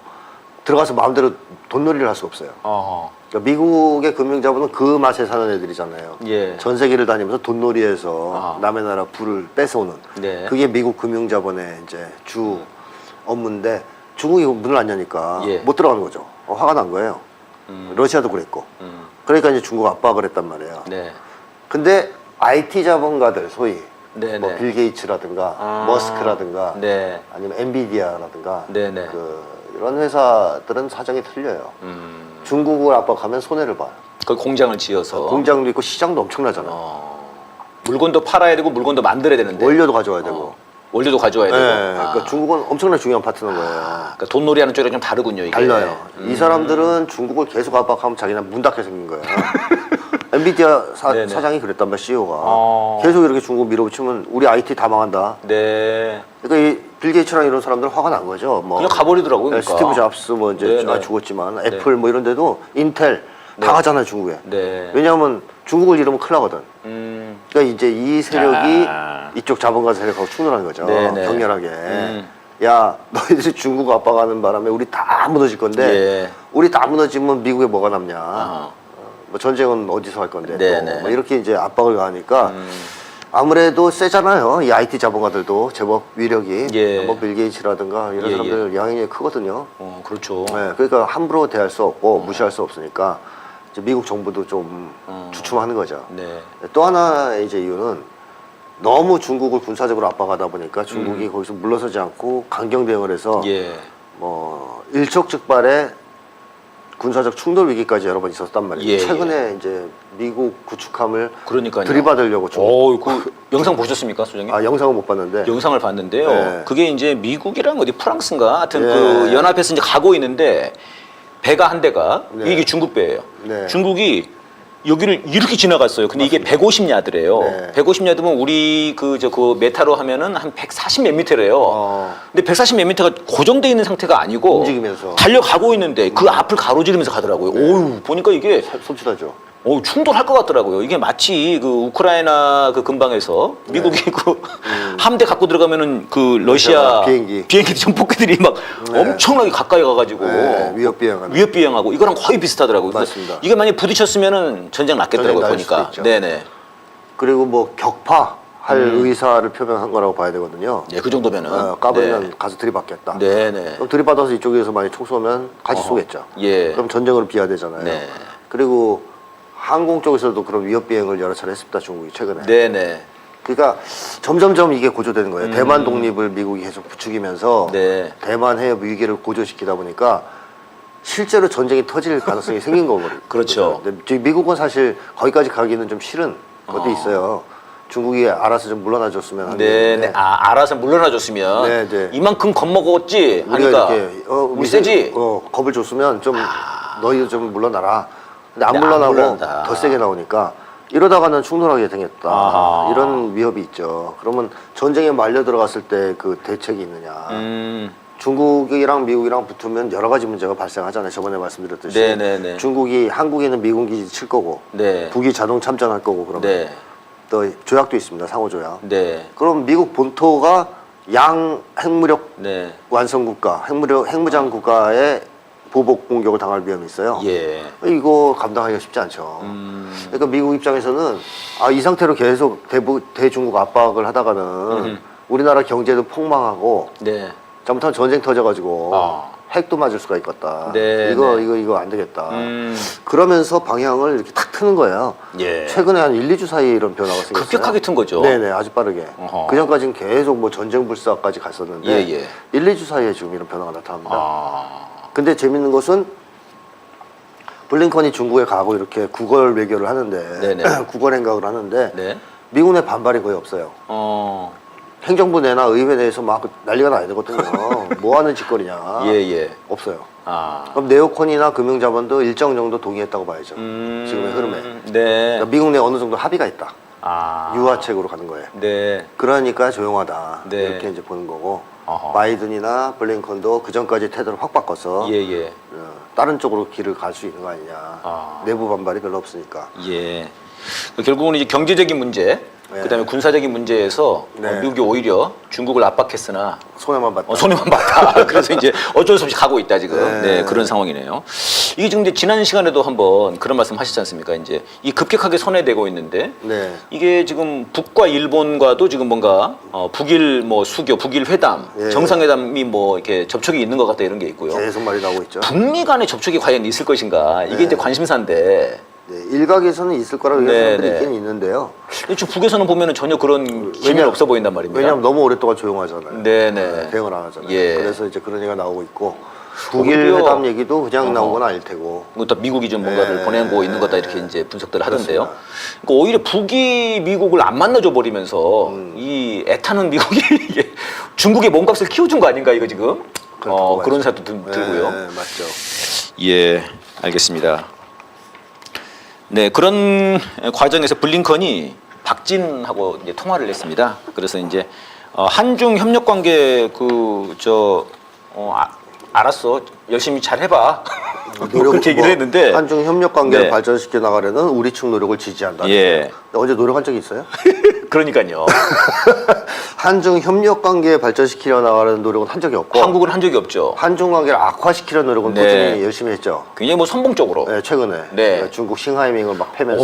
들어가서 마음대로 돈놀이를 할 수가 없어요. 어허. 그러니까 미국의 금융자본은 그 맛에 사는 애들이잖아요. 예. 전 세계를 다니면서 돈놀이해서 아. 남의 나라 부를 뺏어오는. 네. 그게 미국 금융자본의 이제 주 업무인데 중국이 문을 안 여니까 예. 못 들어가는 거죠. 화가 난 거예요. 러시아도 그랬고. 그러니까 이제 중국 압박을 했단 말이에요. 네. 근데 IT 자본가들 소위 네네. 뭐 빌 게이츠라든가 아. 머스크라든가 네. 아니면 엔비디아라든가 네네. 이런 회사들은 사정이 틀려요. 중국을 압박하면 손해를 봐요. 그 공장을 지어서 공장도 있고 시장도 엄청나잖아요. 물건도 팔아야 되고 물건도 만들어야 되는데 원료도 가져와야 되고. 원료도 가져와야 되고. 네, 그러니까 중국은 엄청나게 중요한 파트너인 거예요. 그러니까 돈놀이하는 쪽이 좀 다르군요. 이게. 달라요. 이 사람들은 중국을 계속 압박하면 자기는 문 닫게 생긴 거예요. 엔비디아 네네. 사장이 그랬단 말이야, CEO가. 어. 계속 이렇게 중국 밀어붙이면 우리 IT 다 망한다. 네. 그러니까 이 빌 게이츠랑 이런 사람들은 화가 난 거죠. 뭐 그냥 가버리더라고요. 그러니까. 스티브 잡스 뭐 이제 네네. 죽었지만 애플 뭐 이런 데도 인텔 네. 다 가잖아요, 중국에. 네. 왜냐하면 중국을 잃으면 큰일 나거든. 그러니까 이제 이 세력이 아. 이쪽 자본가 세력하고 충돌하는 거죠. 네네. 격렬하게. 야, 너희들이 중국 압박하는 바람에 우리 다 무너질 건데 예. 우리 다 무너지면 미국에 뭐가 남냐. 아. 뭐 전쟁은 어디서 할 건데. 네네. 또 뭐 이렇게 이제 압박을 가하니까 아무래도 세잖아요. 이 IT 자본가들도 제법 위력이. 예. 뭐 빌 게이츠라든가 이런 예, 사람들 영향력이 크거든요. 그렇죠. 네, 그러니까 함부로 대할 수 없고 무시할 수 없으니까 이제 미국 정부도 좀 주춤하는 거죠. 네. 또 하나의 이제 이유는 너무 중국을 군사적으로 압박하다 보니까 중국이 거기서 물러서지 않고 강경 대응을 해서 예. 뭐 일촉즉발의 군사적 충돌 위기까지 여러 번 있었단 말이에요. 예, 최근에 이제 미국 구축함을 그러니까요. 들이받으려고 중국. 그 영상 보셨습니까, 소장님? 아, 영상은 못 봤는데. 영상을 봤는데요. 네. 그게 이제 미국이랑 어디 프랑스인가 하여튼 예. 그 연합해서 이제 가고 있는데 배가 한 대가 네. 이게 중국 배예요. 네. 중국이 여기를 이렇게 지나갔어요. 근데 이게 150야드래요. 네. 150야드면 우리 그 메타로 하면은 한 140 몇 미터래요. 근데 140 몇 미터가 고정돼 있는 상태가 아니고 움직이면서. 달려가고 있는데 그 앞을 가로지르면서 가더라고요. 오우, 보니까 이게 솔직하죠. 충돌할 것 같더라고요. 이게 마치 그 우크라이나 그 근방에서 미국이 그 함대 갖고 들어가면은 그 러시아 비행기 전폭기들이 막 엄청나게 가까이 가가지고 위협 비행하는. 위협 비행하고 이거랑 거의 비슷하더라고요. 맞습니다. 이게 만약 부딪혔으면은 전쟁 났겠더라고요. 전쟁 날 수도 보니까. 있죠. 네네. 그리고 뭐 격파할 의사를 표명한 거라고 봐야 되거든요. 네, 그 정도면은. 까불면 가서 들이받겠다. 네네. 그럼 들이받아서 이쪽에서 많이 총 쏘면 같이 쏘겠죠. 예. 그럼 전쟁으로 비화되잖아요. 네. 그리고 항공 쪽에서도 그런 위협 비행을 여러 차례 했습니다. 중국이 최근에. 네네. 그러니까 점점점 이게 고조되는 거예요. 대만 독립을 미국이 계속 부추기면서 네. 대만 해협 위기를 고조시키다 보니까 실제로 전쟁이 터질 가능성이 생긴 거거든요. 그렇죠. 근데 미국은 사실 거기까지 가기는 좀 싫은 것도 있어요. 중국이 알아서 좀 물러나줬으면 하는 네네. 건데 아, 알아서 물러나줬으면 네, 네. 이만큼 겁먹었지 우리가 하니까 이렇게 우리 세지. 겁을 줬으면 좀 너희도 좀 물러나라. 근데 안 근데 안 물러나고 물러난다. 더 세게 나오니까 이러다가는 충돌하게 생겼다. 아하. 이런 위협이 있죠. 그러면 전쟁에 말려 들어갔을 때 그 대책이 있느냐. 중국이랑 미국이랑 붙으면 여러 가지 문제가 발생하잖아요. 저번에 말씀드렸듯이 네네네. 중국이 한국에는 미군 기지 칠 거고 네. 북이 자동 참전할 거고 그러면 네. 또 조약도 있습니다. 상호 조약. 네. 그럼 미국 본토가 양 핵무력 네. 완성 국가, 핵무장 국가의 보복 공격을 당할 위험이 있어요. 예. 이거 감당하기가 쉽지 않죠. 그러니까 미국 입장에서는 이 상태로 계속 대중국 압박을 하다가는 우리나라 경제도 폭망하고 네. 잘못하면 전쟁 터져가지고 핵도 맞을 수가 있겠다. 네, 이거 안 되겠다. 그러면서 방향을 이렇게 탁 트는 거예요. 예. 최근에 한 1, 2주 사이에 이런 변화가 생겼어요. 급격하게 튼 거죠. 네네, 아주 빠르게. 어허. 그 전까지는 계속 뭐 전쟁 불사까지 갔었는데 예, 예. 1, 2주 사이에 지금 이런 변화가 나타납니다. 아. 근데 재밌는 것은 블링컨이 중국에 가고 이렇게 구걸 외교를 하는데 네네. 구걸 행각을 하는데 네. 미국 내 반발이 거의 없어요. 행정부 내나 의회 내에서 막 난리가 나야 되거든요. 뭐 하는 짓거리냐. 예. 없어요. 아. 그럼 네오콘이나 금융자본도 일정 정도 동의했다고 봐야죠. 지금의 흐름에. 네. 그러니까 미국 내 어느 정도 합의가 있다. 아. 유화책으로 가는 거예요. 네. 그러니까 조용하다. 네. 이렇게 이제 보는 거고. 어허. 바이든이나 블링컨도 그 전까지 태도를 확 바꿔서 예. 다른 쪽으로 길을 갈 수 있는 거 아니냐. 아. 내부 반발이 별로 없으니까. 예. 결국은 이제 경제적인 문제, 네. 그다음에 군사적인 문제에서 네. 미국이 오히려 중국을 압박했으나 손해만 봤다. 손해만 봤다. 그래서 이제 어쩔 수 없이 가고 있다 지금. 네. 네, 그런 상황이네요. 이게 지금 이제 지난 시간에도 한번 그런 말씀 하셨지 않습니까? 이제 이 급격하게 손해되고 있는데 네. 이게 지금 북과 일본과도 지금 뭔가 북일 뭐 수교, 북일 회담, 예. 정상회담이 뭐 이렇게 접촉이 있는 것 같다 이런 게 있고요. 계속 말이 나오고 있죠. 북미 간의 접촉이 과연 있을 것인가? 이게 네. 이제 관심사인데. 네, 일각에서는 있을 거라고 네, 사람들이 네. 있긴 있는데요. 지금 북에서는 보면은 전혀 그런 기미가 왜냐- 없어 보인단 말입니다. 왜냐하면 너무 오랫동안 조용하잖아요. 네네. 대응을 안 하잖아요. 예. 그래서 이제 그런 얘기가 나오고 있고 북일 오히려- 회담 얘기도 그냥 나온 건 아닐 테고. 또 미국이 좀 뭔가를 네. 보내고 있는 거다 이렇게 이제 분석들을 하던데요. 그렇습니다. 그러니까 오히려 북이 미국을 안 만나줘 버리면서 이 애타는 미국이 이게 중국의 몸값을 키워준 거 아닌가 이거 지금 그렇다고 그런 봐야죠. 생각도 들고요. 네, 맞죠. 예, 알겠습니다. 네, 그런 과정에서 블링컨이 박진하고 이제 통화를 했습니다. 그래서 이제 한중 협력 관계 알았어, 열심히 잘 해봐. 그렇게 얘기를 했는데 한중 협력 관계를 네. 발전시켜 나가려는 우리 측 노력을 지지한다. 예. 언제 노력한 적이 있어요? 그러니까요. 한중 협력 관계 발전시키려 나가는 노력은 한 적이 없고 한국은 한 적이 없죠. 한중 관계를 악화시키려는 노력은 네. 꾸준히 열심히 했죠. 굉장히 뭐 선봉적으로. 네, 최근에 네. 중국 싱하이밍을 막 패면서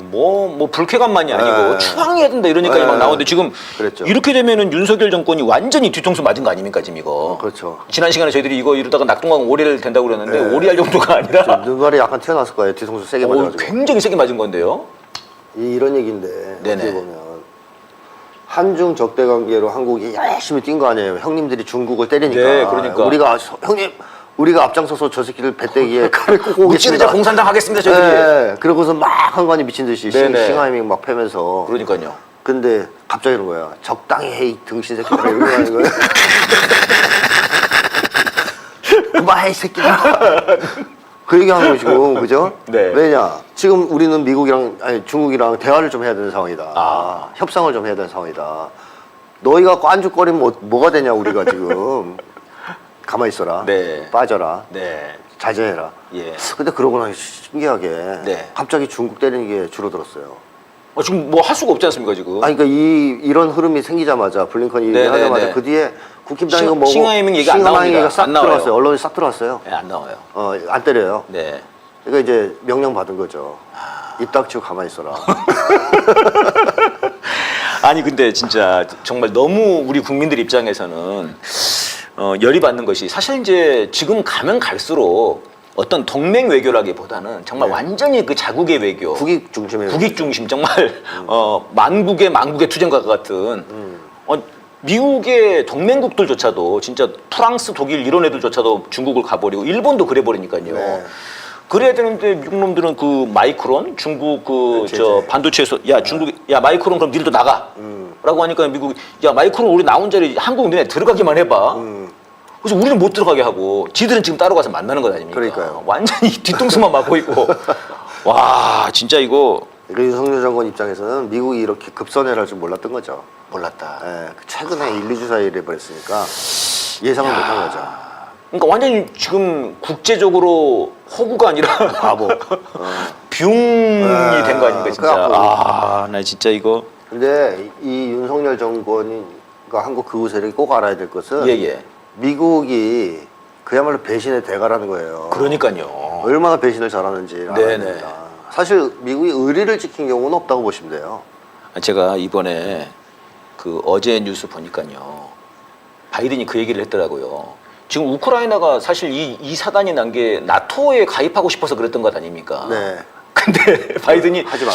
뭐 불쾌감만이 아니고 네. 추앙해야 된다 이러니까 네. 막 나오는데 지금 그랬죠. 이렇게 되면은 윤석열 정권이 완전히 뒤통수 맞은 거 아닙니까 지금 이거. 그렇죠. 지난 시간에 저희들이 이거 이러다가 낙동강 오리를 된다고 그랬는데 네. 오리할 정도가 아니라 눈발이 약간 튀어나왔을 거예요. 뒤통수 세게 맞아가지고. 굉장히 세게 맞은 건데요. 이런 얘기인데 네네. 어떻게 보면 한중 적대 관계로 한국이 열심히 뛴 거 아니에요. 형님들이 중국을 때리니까. 네, 그러니까. 우리가 앞장서서 저 새끼를 배때기에 칼을 꽂고 무찌르자 오겠습니다. 공산당 하겠습니다 저희들이. 네, 그러고서 막 한관이 미친 듯이 네네. 싱하이밍 막 패면서. 그러니까요. 근데 갑자기 이런 거야. 적당히 해, 이 등신 새끼들아. 이러고 하는 거야. 그만해, 이 새끼들아. 그 얘기 하는 거 지금, 그죠? 네. 왜냐? 지금 우리는 미국이랑, 아니, 중국이랑 대화를 좀 해야 되는 상황이다. 아. 협상을 좀 해야 되는 상황이다. 너희가 깐죽거리면 뭐가 되냐, 우리가 지금. 가만히 있어라. 네. 빠져라. 네. 자제해라. 예. 근데 그러고 나니 신기하게. 네. 갑자기 중국 때리는 게 줄어들었어요. 지금 뭐 할 수가 없지 않습니까 지금? 아니, 그러니까 이런 흐름이 생기자마자 블링컨이 네, 얘기하자마자 네, 네. 그 뒤에 국힘당 이거 뭐고 싱하이밍 얘기 안 나옵니다. 싱하이밍 싹 안 나와요. 들어왔어요. 언론이 싹 들어왔어요. 네, 안 나와요. 안 때려요. 네. 그러니까 이제 명령 받은 거죠. 입 닥치고 가만히 있어라. 아니 근데 진짜 정말 너무 우리 국민들 입장에서는 열이 받는 것이 사실 이제 지금 가면 갈수록 어떤 동맹 외교라기보다는 정말 네. 완전히 그 자국의 외교, 국익 중심의 국익 중심 정말 만국의 투쟁과 같은 미국의 동맹국들조차도 진짜 프랑스, 독일 이런 애들조차도 중국을 가버리고 일본도 그래버리니까요. 네. 그래야 되는데 미국 놈들은 그 마이크론 중국 제재. 반도체에서 야 중국 야 마이크론 그럼 니들도 나가라고 하니까 미국 야 마이크론 우리 나온 자리 한국 너네 들어가기만 해봐. 그래서 우리는 못 들어가게 하고 지들은 지금 따로 가서 만나는 것 아닙니까? 그러니까요. 완전히 뒤통수만 맞고 있고 와 진짜 이거 그 윤석열 장관 입장에서는 미국이 이렇게 급선회를 할 줄 몰랐던 거죠. 몰랐다. 예, 최근에 1, 2주 사이에 이래버렸으니까 예상을 못한 거죠. 그러니까 완전히 지금 국제적으로 호구가 아니라 바보. 뷰이 된 거 아닙니까 진짜. 그래갖고 나 진짜 이거 근데 이 윤석열 정권이 한국 극우 세력이 꼭 알아야 될 것은 예예. 미국이 그야말로 배신의 대가라는 거예요. 그러니까요. 얼마나 배신을 잘하는지 알아야 네네. 됩니다. 사실 미국이 의리를 지킨 경우는 없다고 보시면 돼요. 제가 이번에 그 어제 뉴스 보니까요. 바이든이 그 얘기를 했더라고요. 지금 우크라이나가 사실 이 사단이 난 게 나토에 가입하고 싶어서 그랬던 것 아닙니까? 네. 근데 바이든이 하지 마.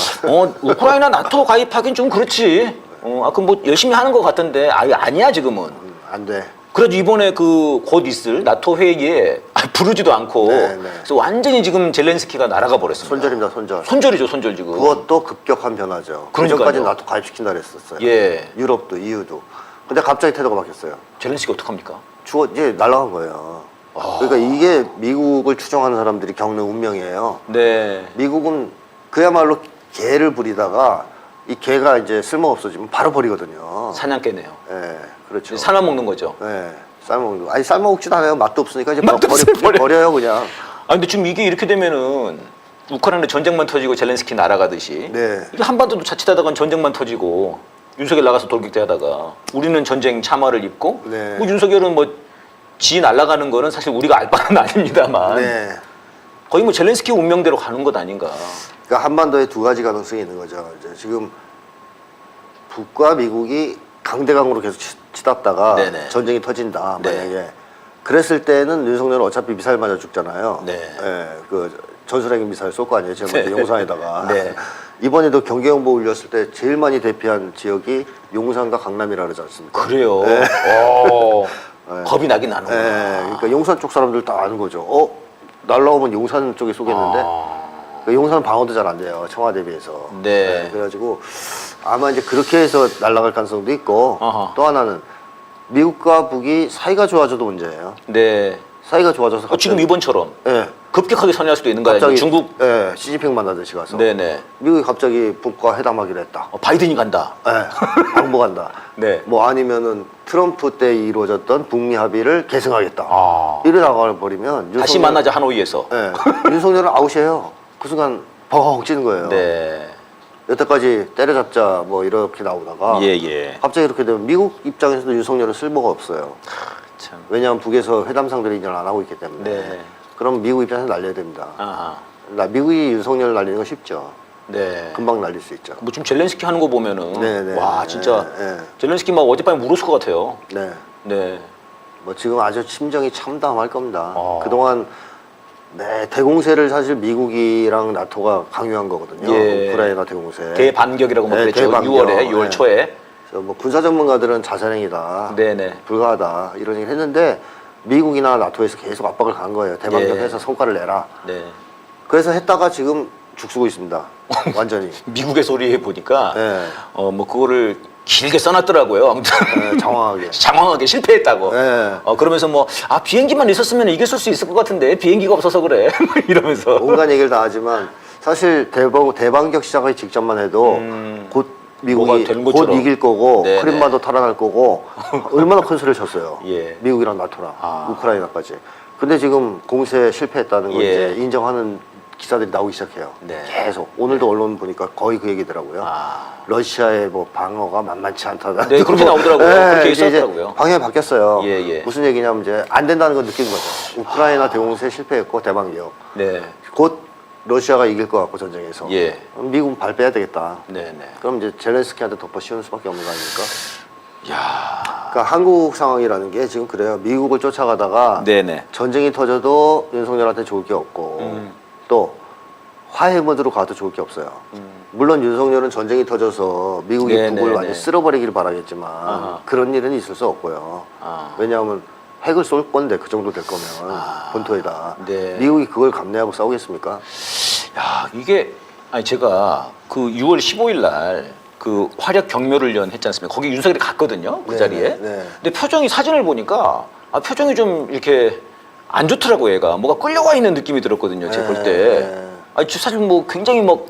우크라이나 나토 가입하긴 좀 그렇지. 그럼 뭐 열심히 하는 것 같던데 아니야 지금은. 안 돼. 그래도 이번에 그 곧 있을 나토 회의에 부르지도 않고 네, 네. 그래서 완전히 지금 젤렌스키가 날아가 버렸습니다. 손절입니다, 손절. 손절이죠, 손절 지금. 그것도 급격한 변화죠. 그러니까요. 그전까지 나토 가입시킨다 그랬었어요. 예. 유럽도 EU도. 근데 갑자기 태도가 바뀌었어요. 젤렌스키 어떡합니까? 이제 날아간 거예요. 그러니까 이게 미국을 추종하는 사람들이 겪는 운명이에요. 네. 미국은 그야말로 개를 부리다가 이 개가 이제 쓸모 없어지면 바로 버리거든요. 사냥개네요. 예, 그렇죠. 삶아 먹는 거죠. 예, 삶아먹는 거. 아니 삶아먹지도 않아요. 맛도 없으니까 이제 맛도 없으면 버려요 그냥. 아 근데 지금 이게 이렇게 되면은 우크라이나 전쟁만 터지고 젤렌스키 날아가듯이 네. 이게 한반도도 자칫하다간 전쟁만 터지고 윤석열 나가서 돌격대하다가 우리는 전쟁 참화를 입고 네. 뭐 윤석열은 뭐 지 날아가는 거는 사실 우리가 알 바는 아닙니다만 네. 거의 뭐 젤렌스키 운명대로 가는 것 아닌가. 그러니까 한반도에 두 가지 가능성이 있는 거죠. 이제 지금 북과 미국이 강대강으로 계속 치닫다가 네네. 전쟁이 터진다 네. 만약에 그랬을 때는 윤석열은 어차피 미사일 맞아 죽잖아요. 네. 예, 그 전술핵 미사일 쏠 거 아니에요. 지금 네. 용산에다가. 네. 이번에도 경계경보 울렸을 때 제일 많이 대피한 지역이 용산과 강남이라 그러지 않습니까? 그래요. 네. 겁이 나긴 나는구나. 예, 그러니까 용산 쪽 사람들 다 아는 거죠. 날라오면 용산 쪽에 쏘겠는데 그 용산 방어도 잘 안 돼요. 청와대 비해서. 네. 그래가지고 아마 이제 그렇게 해서 날아갈 가능성도 있고 아하. 또 하나는 미국과 북이 사이가 좋아져도 문제예요. 네. 사이가 좋아져서 지금 이번처럼 예, 급격하게 선회할 수도 있는 거 아니에요? 갑자기 중국. 예, 시진핑 만나듯이 가서 네네. 미국이 갑자기 북과 회담하기로 했다. 바이든이 간다. 예, 방북한다. 네. 뭐 아니면은 트럼프 때 이루어졌던 북미 합의를 계승하겠다. 아. 이래 나가 버리면 다시 만나자 하노이에서. 예, 윤석열은 아웃이에요. 그 순간 벙 찌는 거예요. 네. 여태까지 때려잡자 뭐 이렇게 나오다가 예. 갑자기 이렇게 되면 미국 입장에서도 윤석열은 쓸모가 없어요. 참. 왜냐하면 북에서 회담 상대를 인정을 안 하고 있기 때문에. 네. 그럼 미국 입장에서 날려야 됩니다. 아하. 미국이 윤석열을 날리는 건 쉽죠. 네. 금방 날릴 수 있죠. 뭐 지금 젤렌스키 하는 거 보면은 네, 와 네, 진짜 네. 젤렌스키 막 어젯밤에 물었을 것 같아요. 네. 네. 뭐 지금 아주 심정이 참담할 겁니다. 아. 그동안 대공세를 사실 미국이랑 나토가 강요한 거거든요. 예. 우크라이나 대공세. 대반격이라고 막 네, 그랬죠. 대반격. 6월에 6월 네. 초에. 그래서 뭐 군사 전문가들은 자살행위다. 네네. 불가하다. 이런 얘기를 했는데 미국이나 나토에서 계속 압박을 가한 거예요. 대반격해서 예. 성과를 내라. 네. 그래서 했다가 지금 죽쓰고 있습니다. 완전히. 미국의 소리에 보니까 네. 뭐 그거를 길게 써놨더라고요. 아무튼 네, 장황하게. 장황하게 실패했다고. 네. 그러면서 뭐 비행기만 있었으면 이겼을 수 있을 것 같은데 비행기가 없어서 그래. 이러면서. 온갖 얘기를 다 하지만 사실 대반격 시작하기 직전만 해도 곧 뭐가 미국이 되는 곧 것처럼. 이길 거고 네네. 크림반도 탈환할 거고 얼마나 큰 소리를 쳤어요. 예. 미국이랑 나토랑 아. 우크라이나까지. 근데 지금 공세 실패했다는 걸 예. 이제 인정하는 기사들이 나오기 시작해요. 네. 계속 오늘도 언론 보니까 거의 그 얘기더라고요. 아. 러시아의 뭐 방어가 만만치 않다. 네, 그렇게 나오더라고요. 그렇게 있었더라고요. 방향이 바뀌었어요. 예. 무슨 얘기냐면 이제 안 된다는 걸 느낀 거죠. 우크라이나 대공세 실패했고 대반격. 네. 곧 러시아가 이길 것 같고 전쟁에서. 예. 그럼 미국은 발 빼야 되겠다. 네네. 그럼 이제 젤렌스키한테 덮어 씌우는 수밖에 없는 거 아닙니까? 야. 그러니까 한국 상황이라는 게 지금 그래요. 미국을 쫓아가다가 네네. 전쟁이 터져도 윤석열한테 좋을 게 없고 또 화해 모드로 가도 좋을 게 없어요. 물론 윤석열은 전쟁이 터져서 미국이 네네네. 북을 완전히 쓸어버리기를 바라겠지만 아하. 그런 일은 있을 수 없고요. 아. 왜냐하면 핵을 쏠 건데 그 정도 될 거면 본토에다 네. 미국이 그걸 감내하고 싸우겠습니까? 야, 이게 제가 그 6월 15일 날 그 화력 경멸훈련 했지 않습니까? 거기 윤석열이 갔거든요. 그 네, 자리에. 네. 근데 표정이 사진을 보니까 표정이 좀 이렇게 안 좋더라고 얘가. 뭐가 끌려와 있는 느낌이 들었거든요. 제가 볼 때. 네. 사실 뭐 굉장히 뭐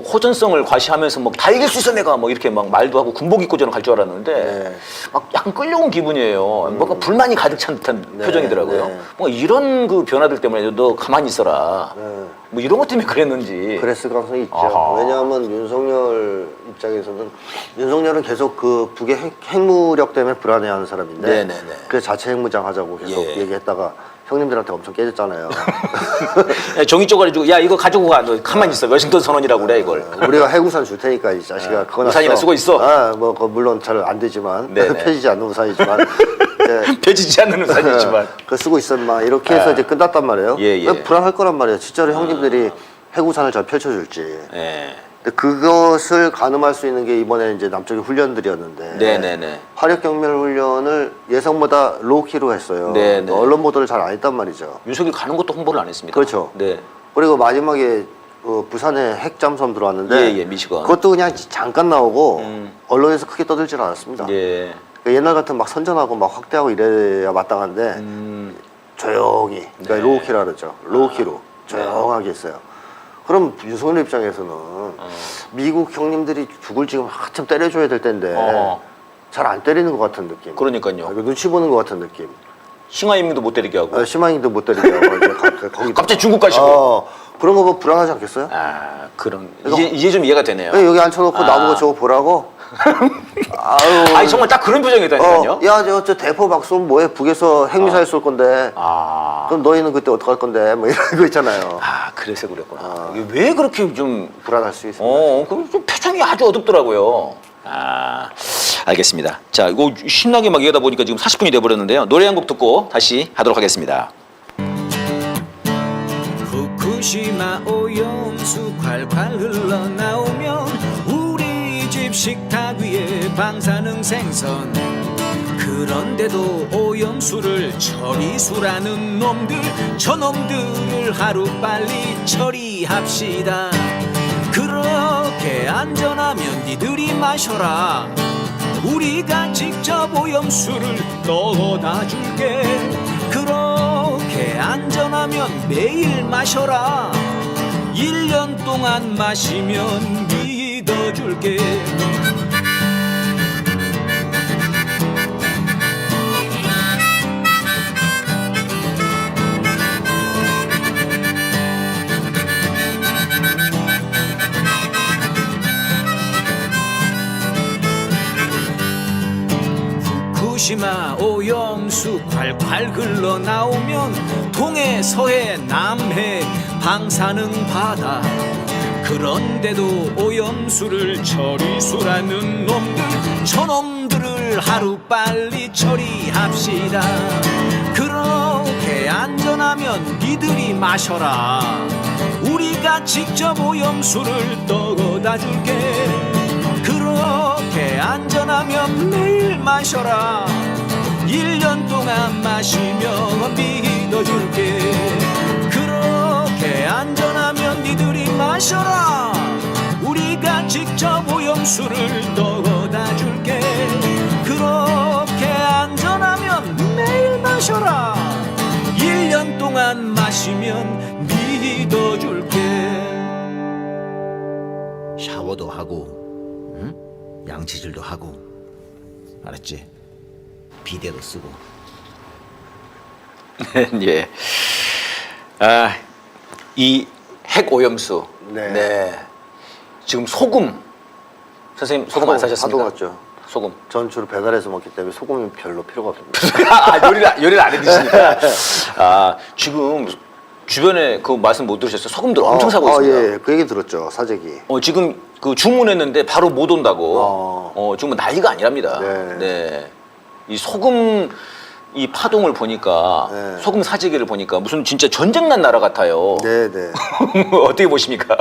호전성을 과시하면서 뭐 다 이길 수 있어 내가 뭐 이렇게 막 말도 하고 군복 입고 저는 갈 줄 알았는데 네. 막 약간 끌려온 기분이에요. 뭔가 불만이 가득 찬 듯한 네, 표정이더라고요. 네. 뭔가 이런 그 변화들 때문에 너 가만히 있어라. 네. 뭐 이런 것 때문에 그랬는지. 그랬을 가능성이 있죠. 아하. 왜냐하면 윤석열 입장에서는 윤석열은 계속 그 북의 핵무력 때문에 불안해하는 사람인데 네네네. 그래서 자체 핵무장 하자고 계속 예. 얘기했다가 형님들한테 엄청 깨졌잖아요. 야, 종이 쪼가지고 야 이거 가지고 가. 너 가만히 있어. 워싱턴 선언이라고 그래 이걸. 우리가 핵우산 줄 테니까 이 자식아 그거 우산이나 쓰고 있어. 뭐 그거 물론 잘 안 되지만 네네. 펴지지 않는 우산이지만 이제 펴지지 않는 우산이지만. 그거 쓰고 있어 마 이렇게 해서 이제 끝났단 말이에요. 예. 불안할 거란 말이에요. 진짜로 형님들이 핵우산을 잘 펼쳐줄지. 예. 근데 그것을 가늠할 수 있는 게 이번에 이제 남쪽의 훈련들이었는데 네네네. 화력 경멸 훈련을 예상보다 로우키로 했어요. 네네. 언론 보도를 잘 안 했단 말이죠. 윤석열 가는 것도 홍보를 안 했습니다. 그렇죠. 네. 그리고 마지막에 부산에 핵잠수함 들어왔는데 예, 미시건. 그것도 그냥 잠깐 나오고 음. 언론에서 크게 떠들질 않았습니다. 예. 그러니까 옛날 같은 막 선전하고 막 확대하고 이래야 마땅한데 조용히, 그러니까 네. 로우키라 그러죠. 로우키로 조용하게 했어요. 그럼 윤석열 입장에서는 미국 형님들이 북을 지금 한참 때려줘야 될 텐데 잘 안 때리는 것 같은 느낌. 그러니까요. 눈치 보는 것 같은 느낌. 싱하이밍도 못 때리게 하고. 시마잉도 못 때리게 하고 이제 거기 갑자기 중국 가시고. 그런 거 보면 불안하지 않겠어요? 아, 그런. 그래서- 이제 좀 이해가 되네요. 여기 앉혀놓고 나보고 저거 보라고. 아유. 아니, 정말 딱 그런 표정이다니까요. 야, 저 대포 막 쏘면 뭐해? 북에서 핵미사일 쏠 건데. 아. 그럼 너희는 그때 어떡할 건데? 뭐 이런 거 있잖아요. 아, 그래서 그랬구나. 이게 왜 그렇게 좀. 불안할 수 있습니다. 좀 표정이 아주 어둡더라고요. 아, 알겠습니다. 자, 이거 신나게 막 얘기하다 보니까 지금 40분이 돼버렸는데요. 노래 한 곡 듣고 다시 하도록 하겠습니다. 후쿠시마 오염수 콸콸 흘러나오면 우리 집 식탁 위에 방사능 생선 그런데도 오염수를 처리수라는 놈들 저놈들을 하루빨리 처리합시다 그렇게 안전하면 니들이 마셔라 우리가 직접 오염수를 떠다 줄게 그렇게 안전하면 매일 마셔라 1년 동안 마시면 믿어줄게 후쿠시마 오염수 콸콸 흘러나오면 동해 서해 남해 방사능 바다 그런데도 오염수를 처리수라는 놈들 저놈들을 하루빨리 처리합시다 그렇게 안전하면 니들이 마셔라 우리가 직접 오염수를 떠다 줄게 그렇게 안전하면 매일 마셔라 1년 동안 마시면 믿어줄게 그렇게 안전하면 니들이 마셔라 우리가 직접 오염수를 떠다 줄게 그렇게 안전하면 매일 마셔라 1년 동안 마시면 믿어줄게 샤워도 하고 양치질도 하고 알았지? 비데도 쓰고 예. 아, 이 핵 오염수. 네. 지금 소금. 선생님 소금 안 사셨습니까? 하도 맞죠. 소금. 전 주로 배달해서 먹기 때문에 소금이 별로 필요가 없습니다. 아, 요리를 안 해 드시니까. 아, 지금 주변에 그 말씀 못 들으셨어요? 소금들 엄청 사고 있습니다. 예, 그 얘기 들었죠. 사재기. 지금 그 주문했는데 바로 못 온다고. 지금 뭐 난리가 아니랍니다. 네. 네. 이 소금 이 파동을 보니까 네. 소금 사재기를 보니까 무슨 진짜 전쟁 난 나라 같아요. 네. 어떻게 보십니까?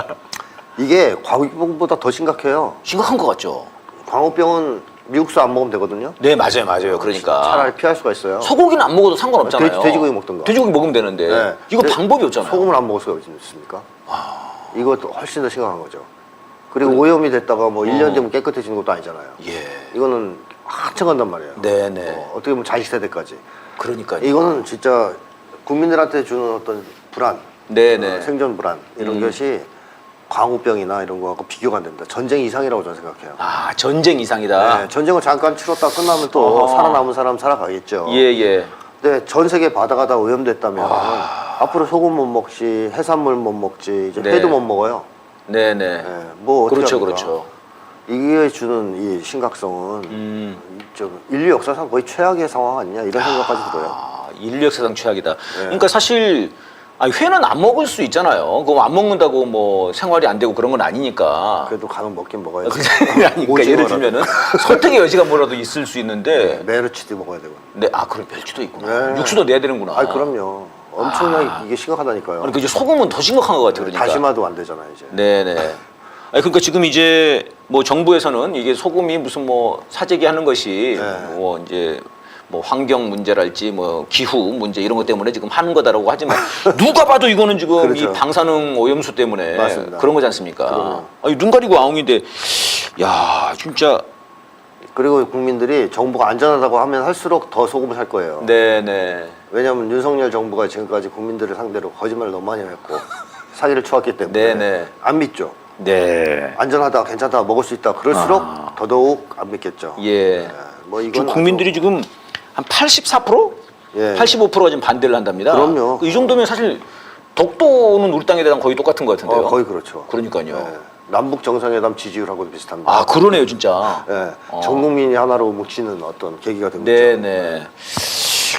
이게 광우병보다 더 심각해요. 심각한 것 같죠? 광우병은 미국수 안 먹으면 되거든요. 네, 맞아요. 그러니까 차라리 피할 수가 있어요. 소고기는 안 먹어도 상관없잖아요. 돼지고기 먹던가. 돼지고기 먹으면 되는데 네. 이거 근데 방법이 없잖아요. 소금을 안 먹을 수가 있습니까? 이것도 훨씬 더 심각한 거죠. 그리고 오염이 됐다가 뭐 1년 되면 깨끗해지는 것도 아니잖아요. 예. 이거는 한참 간단 말이에요. 네네. 어떻게 보면 자식 세대까지. 그러니까요. 이거는 진짜 국민들한테 주는 어떤 불안, 네네. 생존 불안 이런 것이 광우병이나 이런 거하고 비교가 안 됩니다. 전쟁 이상이라고 저는 생각해요. 아, 전쟁 이상이다. 네, 전쟁을 잠깐 치렀다 끝나면 또 살아남은 사람 살아가겠죠. 예. 근데 전 세계 바다가 다 오염됐다면 앞으로 소금 못 먹지, 해산물 못 먹지, 이제 네. 회도 못 먹어요. 네네. 네, 뭐 어떻게 합니까? 그렇죠. 이게 주는 이 심각성은 좀 인류 역사상 거의 최악의 상황 아니냐 이런 생각까지 들어요. 아, 인류 역사상 최악이다. 그러니까 사실 회는 안 먹을 수 있잖아요. 그거 안 먹는다고 뭐 생활이 안 되고 그런 건 아니니까. 그래도 간혹 먹긴 먹어야지. 그러니까 예를 들면은 선택의 여지가 뭐라도 있을 수 있는데. 메르치도 먹어야 되고. 네, 그럼 멸치도 있구나. 네. 육수도 내야 되는구나. 그럼요. 엄청나게 이게 심각하다니까요. 그러니까 이제 소금은 더 심각한 것 같아요. 그러니까. 다시마도 안 되잖아요 이제. 네네. 아니, 그러니까 지금 이제 뭐 정부에서는 이게 소금이 무슨 뭐 사재기 하는 것이 네. 뭐 이제 뭐 환경 문제랄지 뭐 기후 문제 이런 것 때문에 지금 하는 거다라고 하지만 누가 봐도 이거는 지금 그렇죠. 이 방사능 오염수 때문에 맞습니다. 그런 거지 않습니까? 그럼요. 아니, 눈 가리고 아웅인데 야 진짜 그리고 국민들이 정부가 안전하다고 하면 할수록 더 소금을 살 거예요. 네네 왜냐하면 윤석열 정부가 지금까지 국민들을 상대로 거짓말을 너무 많이 했고 사기를 쳐왔기 때문에 네네. 안 믿죠. 네. 안전하다, 괜찮다, 먹을 수 있다. 그럴수록 더더욱 안 믿겠죠. 예. 뭐 이건 지금 국민들이 지금 한 84%? 예. 85%가 지금 반대를 한답니다. 그럼요. 이 정도면 사실 독도는 우리 땅에 대한 거의 똑같은 것 같은데요. 거의 그렇죠. 그러니까요. 예. 남북 정상회담 지지율하고도 비슷합니다. 아 그러네요 진짜. 예. 전 국민이 하나로 뭉치는 어떤 계기가 됩니다. 네네.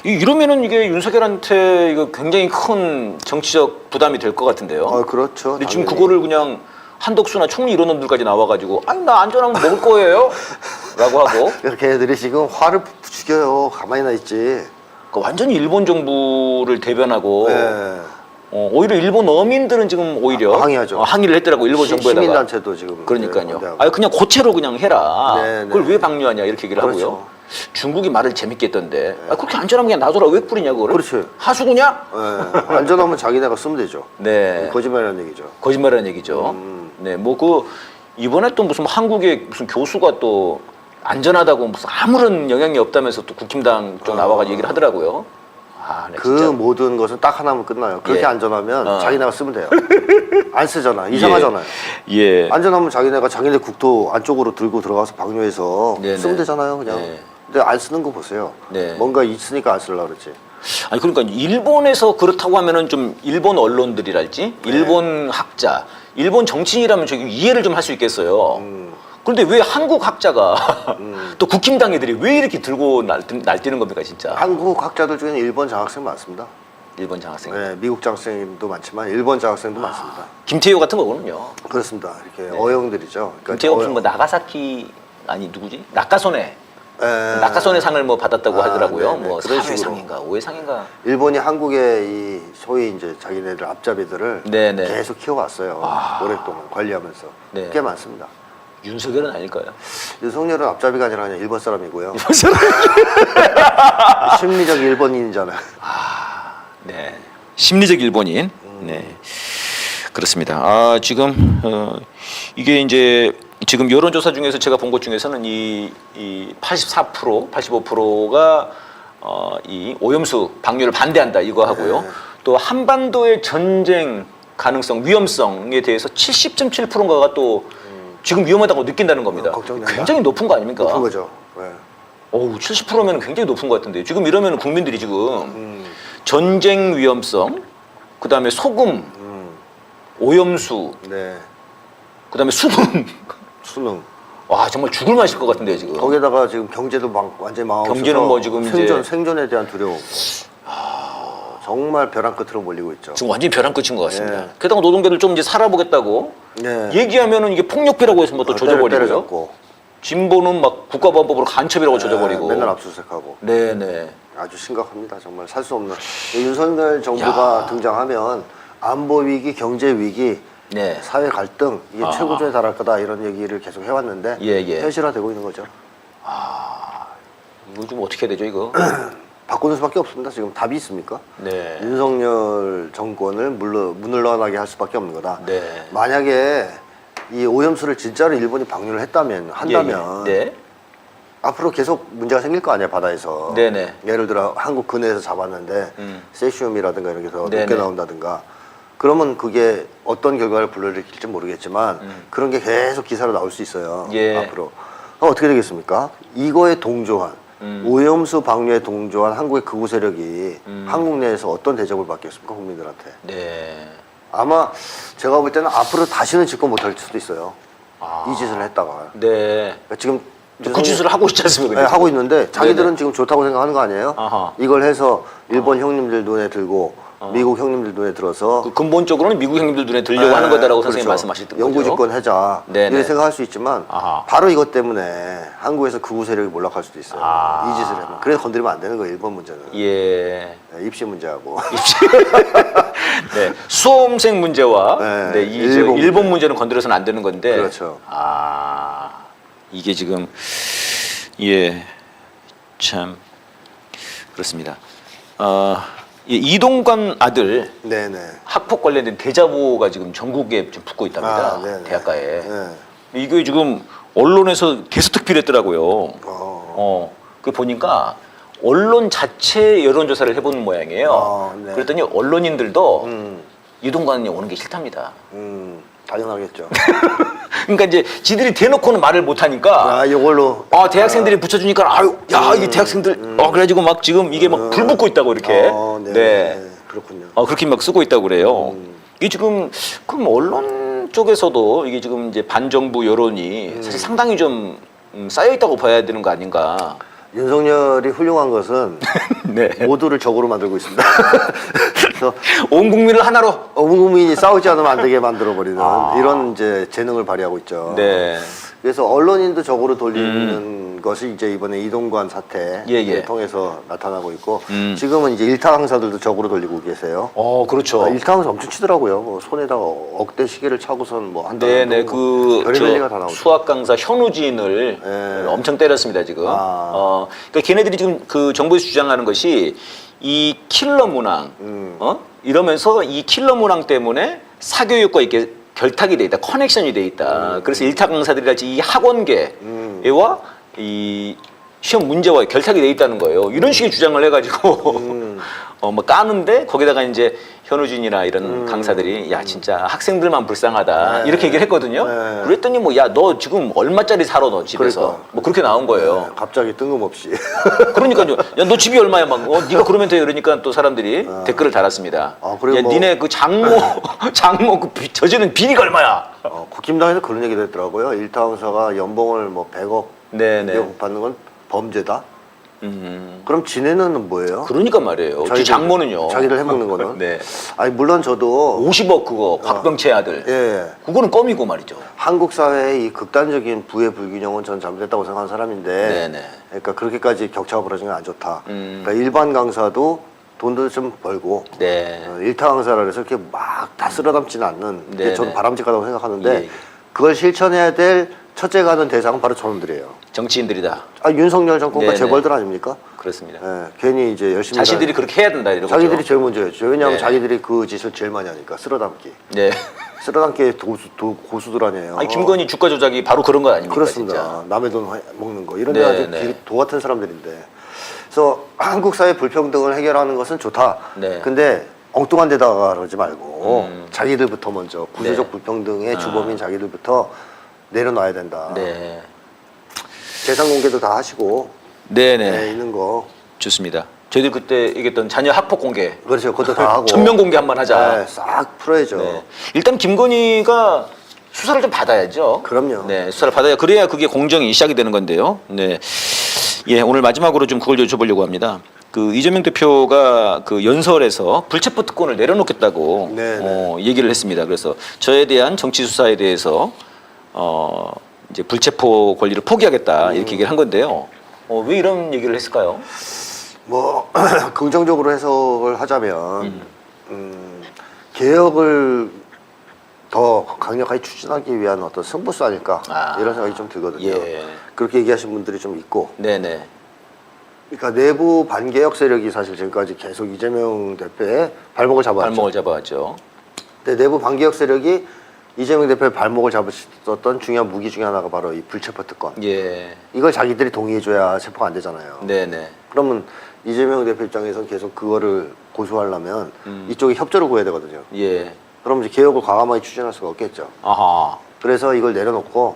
이러면은 이게 윤석열한테 이거 굉장히 큰 정치적 부담이 될 것 같은데요. 그렇죠. 근데 지금 당연히. 그거를 그냥 한덕수나 총리 이런 놈들까지 나와가지고 아니 나 안전하면 먹을 거예요 라고 하고 그래서 걔네들이 지금 화를 죽여요. 가만히나 있지. 그러니까 완전히 일본 정부를 대변하고 예. 오히려 일본 어민들은 지금 오히려 항의하죠. 항의를 했더라고 일본 정부에다가. 시민단체도 지금 그러니까요. 반대하고. 아니 그냥 고체로 그냥 해라. 네, 그걸 네. 왜 방류하냐 이렇게 얘기를 그렇죠. 하고요. 중국이 말을 재밌게 했던데 아, 그렇게 안전하면 그냥 놔둬라 왜 뿌리냐 그거를. 그렇지. 하수구냐? 예. 안전하면 자기네가 쓰면 되죠. 네. 거짓말이라는 얘기죠. 거짓말이라는 얘기죠. 네, 뭐 그 이번에 또 무슨 한국의 무슨 교수가 또 안전하다고 무슨 아무런 영향이 없다면서 또 국힘당 쪽 나와가지고 얘기를 하더라고요. 아, 네, 그 진짜. 모든 것은 딱 하나면 끝나요. 그렇게 예. 안전하면 자기네가 쓰면 돼요. 안 쓰잖아. 이상하잖아요. 예. 안전하면 자기네가 자기네 국토 안쪽으로 들고 들어가서 방류해서 네네. 쓰면 되잖아요. 그냥. 네. 근데 안 쓰는 거 보세요. 네. 뭔가 있으니까 안 쓰려고 그러지. 아니 그러니까 일본에서 그렇다고 하면은 좀 일본 언론들이랄지 일본 학자, 일본 정치인이라면 저기 이해를 좀 할 수 있겠어요. 그런데 왜 한국 학자가 또 국힘당 애들이 왜 이렇게 들고 날뛰는 겁니까 진짜? 한국 학자들 중에는 일본 장학생 많습니다. 일본 장학생. 네, 미국 장학생도 많지만 일본 장학생도 많습니다. 김태효 같은 거군요. 그렇습니다. 이렇게 어영들이죠. 그러니까 김태효 무슨 뭐 나가사키 아니 누구지? 낙가소네. 낙하손의 상을 뭐 받았다고 하더라고요. 네네. 뭐 그런 4회상인가 5회상인가. 일본이 한국의 이 소위 이제 자기네들 앞잡이들을 네네. 계속 키워왔어요. 오랫동안 관리하면서 네. 꽤 많습니다. 윤석열은 아닐까요? 윤석열은 앞잡이가 아니라 그냥 일본 사람이고요. 심리적 일본인이잖아요. 네. 심리적 일본인. 네. 그렇습니다. 아, 지금 이게 이제 지금 여론조사 중에서 제가 본 것 중에서는 이 84%, 85%가 이 오염수 방류를 반대한다 이거 하고요. 네. 또 한반도의 전쟁 가능성, 위험성에 대해서 70.7%가 또 지금 위험하다고 느낀다는 겁니다. 걱정된다. 굉장히 높은 거 아닙니까? 높은 거죠. 네. 어우, 70%면 굉장히 높은 것 같은데 지금 이러면 국민들이 지금 전쟁 위험성, 그다음에 소금, 오염수, 네. 그다음에 수능. 수능. 와 정말 죽을 맛일 것 같은데요 지금. 거기에다가 지금 경제도 막 완전히 망하고 경제는 있어서 뭐 지금 이제- 생존에 대한 두려움. 정말 벼랑 끝으로 몰리고 있죠. 지금 완전히 벼랑 끝인 것 같습니다. 예. 게다가 노동자들 좀 이제 살아보겠다고 네. 얘기하면은 이게 폭력배라고 해서 뭐 또 조져버리고요. 때려잡고. 진보는 막 국가보안법으로 간첩이라고 조져버리고. 맨날 압수수색하고. 네네. 아주 심각합니다. 정말 살 수 없는. 윤석열 정부가 야. 등장하면 안보 위기, 경제 위기, 네. 사회 갈등 이게 아. 최고조에 달할 거다 이런 얘기를 계속 해왔는데 예. 현실화되고 있는 거죠. 이거 좀 어떻게 해야 되죠 이거? 바꾸는 수밖에 없습니다. 지금 답이 있습니까? 네. 윤석열 정권을 물러나게 할 수밖에 없는 거다. 네. 만약에 이 오염수를 진짜로 일본이 방류를 한다면 예. 네. 앞으로 계속 문제가 생길 거 아니야 바다에서. 네네. 예를 들어 한국 근해에서 잡았는데 세슘이라든가 이런 게 더 네네. 높게 나온다든가. 그러면 그게 어떤 결과를 불러일으킬지 모르겠지만 그런 게 계속 기사로 나올 수 있어요. 예. 앞으로. 그럼 어떻게 되겠습니까? 이거에 동조한 오염수 방류에 동조한 한국의 극우 세력이 한국 내에서 어떤 대접을 받겠습니까? 국민들한테. 네. 아마 제가 볼 때는 앞으로 다시는 집권 못할 수도 있어요. 이 짓을 했다가. 네. 그러니까 지금 그 짓을 하고 있지 않습니까? 네, 하고 있는데 자기들은 네네. 지금 좋다고 생각하는 거 아니에요? 아하. 이걸 해서 일본 형님들 눈에 들고 미국 형님들 눈에 들어서 그 근본적으로는 미국 형님들 눈에 들려고 하는 거다라고 선생님 말씀하셨던 거죠. 영구집권 하자 네네. 이렇게 생각할 수 있지만 아하. 바로 이것 때문에 한국에서 극우 세력이 몰락할 수도 있어요. 아. 이 짓을 하면. 그래서 건드리면 안 되는 거예요. 일본 문제는. 예. 네, 입시 문제하고. 네. 수험생 문제와 네, 네, 이 일본 일본 문제는 건드려서는 안 되는 건데. 그렇죠. 아, 이게 지금 예, 참 그렇습니다. 예, 이동관 아들 네네. 학폭 관련된 대자보가 지금 전국에 좀 붙고 있답니다. 네네. 대학가에. 네. 이게 지금 언론에서 계속 특필했더라고요. 그 보니까 언론 자체 여론조사를 해보는 모양이에요. 네. 그랬더니 언론인들도 이동관이 오는 게 싫답니다. 당연하겠죠. 그러니까 이제 지들이 대놓고는 말을 못하니까 아, 이걸로. 대학생들이 붙여주니까 아유 야 이게 대학생들 그래가지고 막 지금 이게 막 불 붙고 있다고 이렇게 네. 네. 그렇군요. 그렇게 막 쓰고 있다고 그래요. 이게 지금 그럼 언론 쪽에서도 이게 지금 이제 반정부 여론이 사실 상당히 좀 쌓여 있다고 봐야 되는 거 아닌가? 윤석열이 훌륭한 것은 네. 모두를 적으로 만들고 있습니다. 그래서 온 국민을 하나로. 온 국민이 싸우지 않으면 안 되게 만들어버리는 이런 이제 재능을 발휘하고 있죠. 네. 그래서 언론인도 적으로 돌리는 것이 이제 이번에 이동관 사태를 예. 통해서 나타나고 있고 지금은 이제 일타 강사들도 적으로 돌리고 계세요. 그렇죠. 일타 강사 엄청 치더라고요. 뭐 손에다가 억대 시계를 차고선 뭐 한다. 네네 그 별의별 리가 다 나오죠. 수학 강사 현우진을 네. 엄청 때렸습니다 지금. 그러니까 걔네들이 지금 그 정부에서 주장하는 것이 이 킬러 문항, 이러면서 이 킬러 문항 때문에 사교육과 이렇게 결탁이 돼 있다, 커넥션이 돼 있다. 그래서 일타 강사들이랄지 이 학원계와 이 시험 문제와 결탁이 돼 있다는 거예요. 이런 식의 주장을 해가지고 뭐 까는데 거기다가 이제 현우진이나 이런 강사들이 야 진짜 학생들만 불쌍하다 이렇게 얘기를 했거든요. 네. 그랬더니 뭐 야 너 지금 얼마짜리 살아 너 집에서 그러니까. 뭐 그렇게 나온 거예요. 갑자기 뜬금없이. 그러니까요. 야 너 집이 얼마야 막 네가 그러면 돼 이러니까 또 사람들이 댓글을 달았습니다. 그리고 야 뭐- 니네 그 장모 그 저지른 비리가 얼마야? 국힘당에서 그런 얘기도 했더라고요. 일타 강사가 연봉을 뭐 100억 네네. 미국 받는 건 범죄다. 그럼 지네는 뭐예요? 그러니까 말이에요. 지 장모는요. 자기들 해먹는 거는. 네. 아니 물론 저도 50억 그거 곽병채 아들. 예 그거는 껌이고 말이죠. 한국 사회의 이 극단적인 부의 불균형은 전 잘못됐다고 생각하는 사람인데. 네네. 그러니까 그렇게까지 격차가 벌어지는 건 안 좋다. 음. 그러니까 일반 강사도 돈도 좀 벌고. 네. 일타 강사라 해서 이렇게 막 다 쓸어담지는 않는 게 네네. 저는 바람직하다고 생각하는데 예. 그걸 실천해야 될 첫째 가는 대상은 바로 저놈들이에요. 정치인들이다. 윤석열 정권과 네네. 재벌들 아닙니까? 그렇습니다. 예, 괜히 이제 열심히 자신들이 그렇게 해야 된다 이런 거죠. 자기들이 제일 먼저였죠. 왜냐하면 네. 자기들이 그 짓을 제일 많이 하니까 쓸어담기. 네. 쓸어담기 고수들 아니에요. 아니 김건희 주가 조작이 바로 그런 것 아닙니까? 그렇습니다. 진짜. 남의 돈 먹는 거 이런 네, 데 아주 네. 도 같은 사람들인데. 그래서 한국 사회 불평등을 해결하는 것은 좋다. 네. 근데 엉뚱한 데다가 그러지 말고 자기들부터 먼저 구조적 네. 불평등의 주범인 자기들부터 내려놔야 된다. 네. 재산 공개도 다 하시고 네네. 있는 거. 좋습니다. 저희들 그때 얘기했던 자녀 학폭 공개. 그렇죠. 그것도 다 하고. 전면 공개 한번 하자. 네, 싹 풀어야죠. 네. 일단 김건희가 수사를 좀 받아야죠. 그럼요. 네, 수사를 받아야 그래야 그게 공정이 시작이 되는 건데요. 네. 예, 오늘 마지막으로 좀 그걸 여쭤보려고 합니다. 그 이재명 대표가 그 연설에서 불체포 특권을 내려놓겠다고 네네. 얘기를 했습니다. 그래서 저에 대한 정치 수사에 대해서 이제 불체포 권리를 포기하겠다 이렇게 얘기를 한 건데요. 왜 이런 얘기를 했을까요? 뭐 긍정적으로 해석을 하자면 개혁을 더 강력하게 추진하기 위한 어떤 승부수 아닐까 이런 생각이 좀 들거든요. 예. 그렇게 얘기하신 분들이 좀 있고, 네네. 그러니까 내부 반개혁 세력이 사실 지금까지 계속 이재명 대표의 발목을 잡아왔죠. 발목을 잡아왔죠. 근데 내부 반개혁 세력이 이재명 대표의 발목을 잡았었던 중요한 무기 중에 하나가 바로 이 불체포 특권. 예. 이걸 자기들이 동의해줘야 체포가 안 되잖아요. 네네. 그러면 이재명 대표 입장에서는 계속 그거를 고수하려면 이쪽이 협조를 구해야 되거든요. 예. 그럼 이제 개혁을 과감하게 추진할 수가 없겠죠. 아하. 그래서 이걸 내려놓고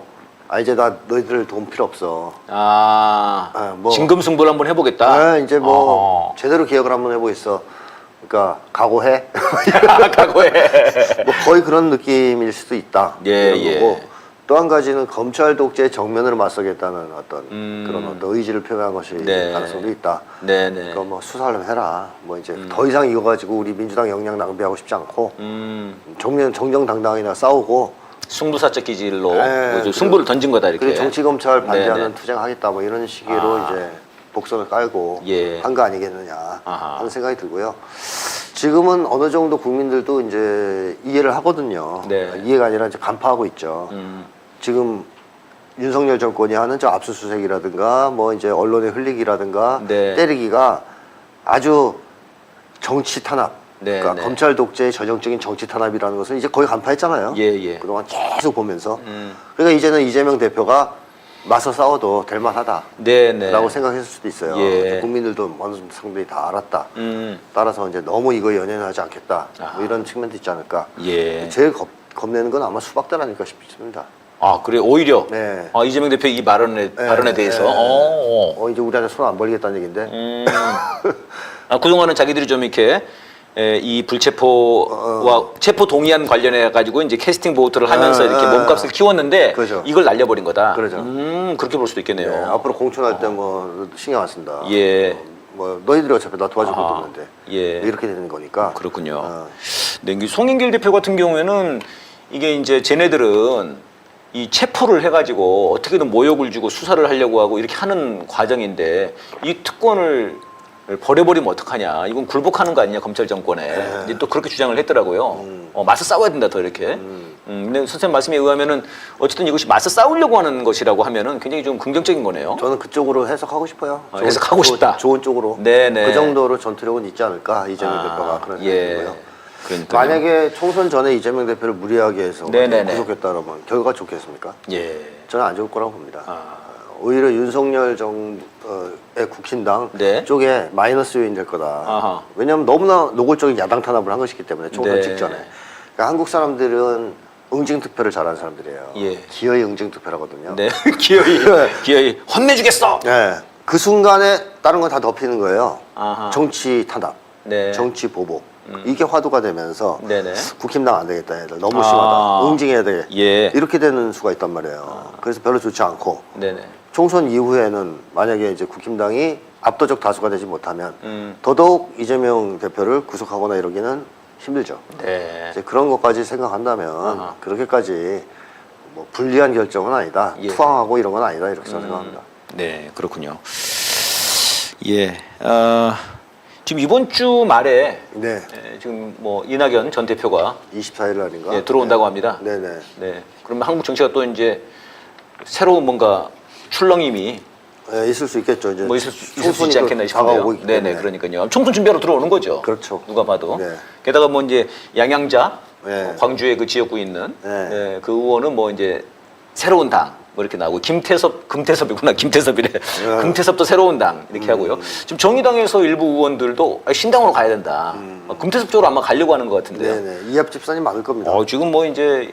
이제 나 너희들 돈 필요 없어. 뭐. 진검승부를 한번 해보겠다. 이제 뭐 아하. 제대로 개혁을 한번 해보겠어. 그러니까 각오해. 각오해. 뭐 거의 그런 느낌일 수도 있다. 예, 이런 예. 거고. 또 한 가지는 검찰 독재에 정면으로 맞서겠다는 어떤 그런 어떤 의지를 표명한 것이 네. 가능성도 있다. 네네. 그러니까 뭐 수사를 해라. 뭐 이제 더 이상 이거 가지고 우리 민주당 역량 낭비하고 싶지 않고 정정당당히나 싸우고 승부사적 기질로 네, 뭐 그리고- 승부를 던진 거다 이렇게. 그리고 정치 검찰 반대하는 네네. 투쟁하겠다 뭐 이런 식으로 아. 이제 복선을 깔고 예. 한 거 아니겠느냐 아하. 하는 생각이 들고요. 지금은 어느 정도 국민들도 이제 이해를 하거든요. 네. 이해가 아니라 이제 간파하고 있죠. 지금 윤석열 정권이 하는 저 압수수색이라든가 뭐 이제 언론의 흘리기라든가 네. 때리기가 아주 정치 탄압, 네, 그러니까 네. 검찰 독재의 전형적인 정치 탄압이라는 것은 이제 거의 간파했잖아요. 예, 예. 그동안 계속 보면서 그러니까 이제는 이재명 대표가 맞서 싸워도 될 만하다. 네네. 라고 생각했을 수도 있어요. 예. 국민들도 어느 정도 상당히 다 알았다. 음. 따라서 이제 너무 이거 연연하지 않겠다. 아하. 뭐 이런 측면도 있지 않을까. 예. 제일 겁내는 건 아마 수박들 아닐까 싶습니다. 아 그래 오히려. 네. 아 이재명 대표 이 발언에 대해서. 네. 어. 이제 우리한테 손 안 벌리겠다는 얘기인데. 아, 그동안은 자기들이 좀 이렇게 이 불체포와 체포 동의안 관련해 가지고 이제 캐스팅 보트를 하면서 이렇게 몸값을 키웠는데 그렇죠. 이걸 날려버린 거다. 그렇죠. 그렇게 볼 수도 있겠네요. 네, 앞으로 공천할 때 뭐 신경 안 쓴다. 예. 뭐 너희들이 어차피 나 도와줄 것도 아하. 없는데. 예. 이렇게 되는 거니까. 그렇군요. 어. 네, 이 송영길 대표 같은 경우에는 이게 이제 쟤네들은 이 체포를 해가지고 어떻게든 모욕을 주고 수사를 하려고 하고 이렇게 하는 과정인데 이 특권을 버려버리면 어떡하냐. 이건 굴복하는 거 아니냐 검찰 정권에. 이제 또 그렇게 주장을 했더라고요. 맞서 싸워야 된다 더 이렇게. 근데 선생님 말씀에 의하면은 어쨌든 이것이 맞서 싸우려고 하는 것이라고 하면은 굉장히 좀 긍정적인 거네요. 저는 그쪽으로 해석하고 싶어요. 해석하고 싶다. 좋은 쪽으로. 네네. 그 정도로 전투력은 있지 않을까 이재명 대표가 그런 생각이 예. 들고요. 그러니까요. 만약에 총선 전에 이재명 대표를 무리하게 해서 네네네. 구속했다 그러면 결과가 좋겠습니까? 예. 저는 안 좋을 거라고 봅니다. 아. 오히려 윤석열 정의 국힘당 네. 쪽에 마이너스 요인 될 거다. 아하. 왜냐하면 너무나 노골적인 야당 탄압을 한 것이기 때문에 총선 네. 직전에. 그러니까 한국 사람들은 응징 투표를 잘하는 사람들이에요. 예. 기어이 응징 투표를 하거든요. 네. 기어이 혼내주겠어. 네. 그 순간에 다른 건 다 덮이는 거예요. 아하. 정치 탄압, 네. 정치 보복. 이게 화두가 되면서 네네. 국힘당 안 되겠다 얘들 너무 아. 심하다 응징해야 돼 예. 이렇게 되는 수가 있단 말이에요. 그래서 별로 좋지 않고 네네. 총선 이후에는 만약에 이제 국힘당이 압도적 다수가 되지 못하면 음. 더더욱 이재명 대표를 구속하거나 이러기는 힘들죠. 네. 이제 그런 것까지 생각한다면 아하. 그렇게까지 뭐 불리한 결정은 아니다. 예. 투항하고 이런 건 아니다. 이렇게 생각합니다. 네, 그렇군요. 예. 지금 이번 주 말에 네. 지금 뭐 이낙연 전 대표가 24일 날인가? 예, 들어온다고 합니다. 네네. 네. 그러면 한국 정치가 또 이제 새로운 뭔가 출렁임이 네, 있을 수 있겠죠. 이제 뭐 있을 수 총선이 있지 않겠나 또 싶은데요. 다가오고 있기 네네, 때문에. 그러니까요. 총선 준비하러 들어오는 거죠. 그렇죠. 누가 봐도. 네. 게다가 뭐 이제 양양자, 네. 광주에 그 지역구에 있는 네. 예, 그 의원은 뭐 이제 새로운 당. 뭐 이렇게 나오고 금태섭이구나 김태섭이래. 금태섭도 새로운 당 이렇게 하고요. 지금 정의당에서 일부 의원들도 신당으로 가야 된다. 금태섭 쪽으로 아마 가려고 하는 것 같은데요. 네네. 이합 집산이 많을 겁니다. 지금 뭐 이제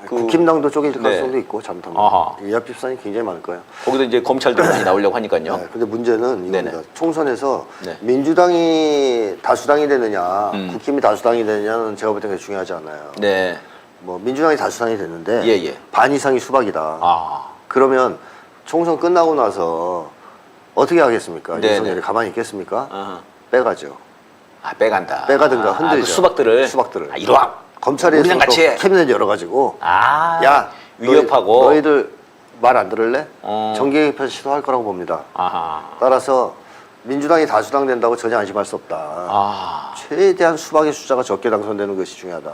그 국힘당도 쪼개질 네. 가능성도 있고 잘못하면 아하. 이합 집산이 굉장히 많을 거예요. 거기도 이제 검찰들 많이 나오려고 하니까요. 네, 근데 문제는 이겁니다. 네네. 총선에서 네. 민주당이 다수당이 되느냐, 국힘이 다수당이 되느냐는 제가 볼 때 그게 중요하지 않아요. 네. 뭐 민주당이 다수당이 됐는데 예, 예. 반 이상이 수박이다. 아. 그러면 총선 끝나고 나서 어떻게 하겠습니까? 네네. 윤석열이 가만히 있겠습니까? 아하. 빼가죠. 빼간다. 빼가든가 흔들죠. 그 수박들을. 수박들을. 이리 와. 검찰에서 우리랑 같이 해. 캐비넷 열어가지고 야 위협하고. 너희들 말 안 들을래? 어. 정계 개편 시도할 거라고 봅니다. 아하. 따라서 민주당이 다수당 된다고 전혀 안심할 수 없다. 아. 최대한 수박의 숫자가 적게 당선되는 것이 중요하다.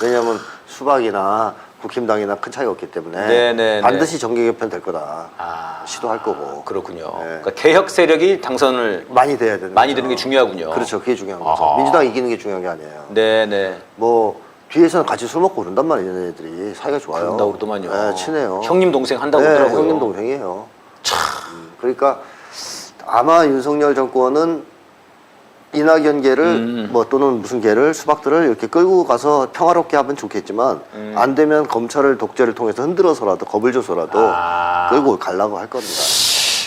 왜냐하면 수박이나 국힘당이나 큰 차이가 없기 때문에 네네네. 반드시 정계 개편 될 거다. 아. 시도할 거고. 그렇군요. 네. 그러니까 개혁 세력이 당선을 많이 돼야 되는 많이 거죠. 되는 게 중요하군요. 그렇죠. 그게 중요한 거죠. 아하. 민주당 이기는 게 중요한 게 아니에요. 네네. 뭐 뒤에서는 같이 술 먹고 그런단 말이에요. 얘네들이 사이가 좋아요. 그런다고 그러더만요. 네, 친해요. 형님 동생 한다고 네, 하더라고요. 형님 동생이에요. 그러니까 아마 윤석열 정권은 이낙연계를 뭐 또는 무슨 계를 수박들을 이렇게 끌고 가서 평화롭게 하면 좋겠지만 안 되면 검찰을 독재를 통해서 흔들어서라도 겁을 줘서라도 끌고 가려고 할 겁니다.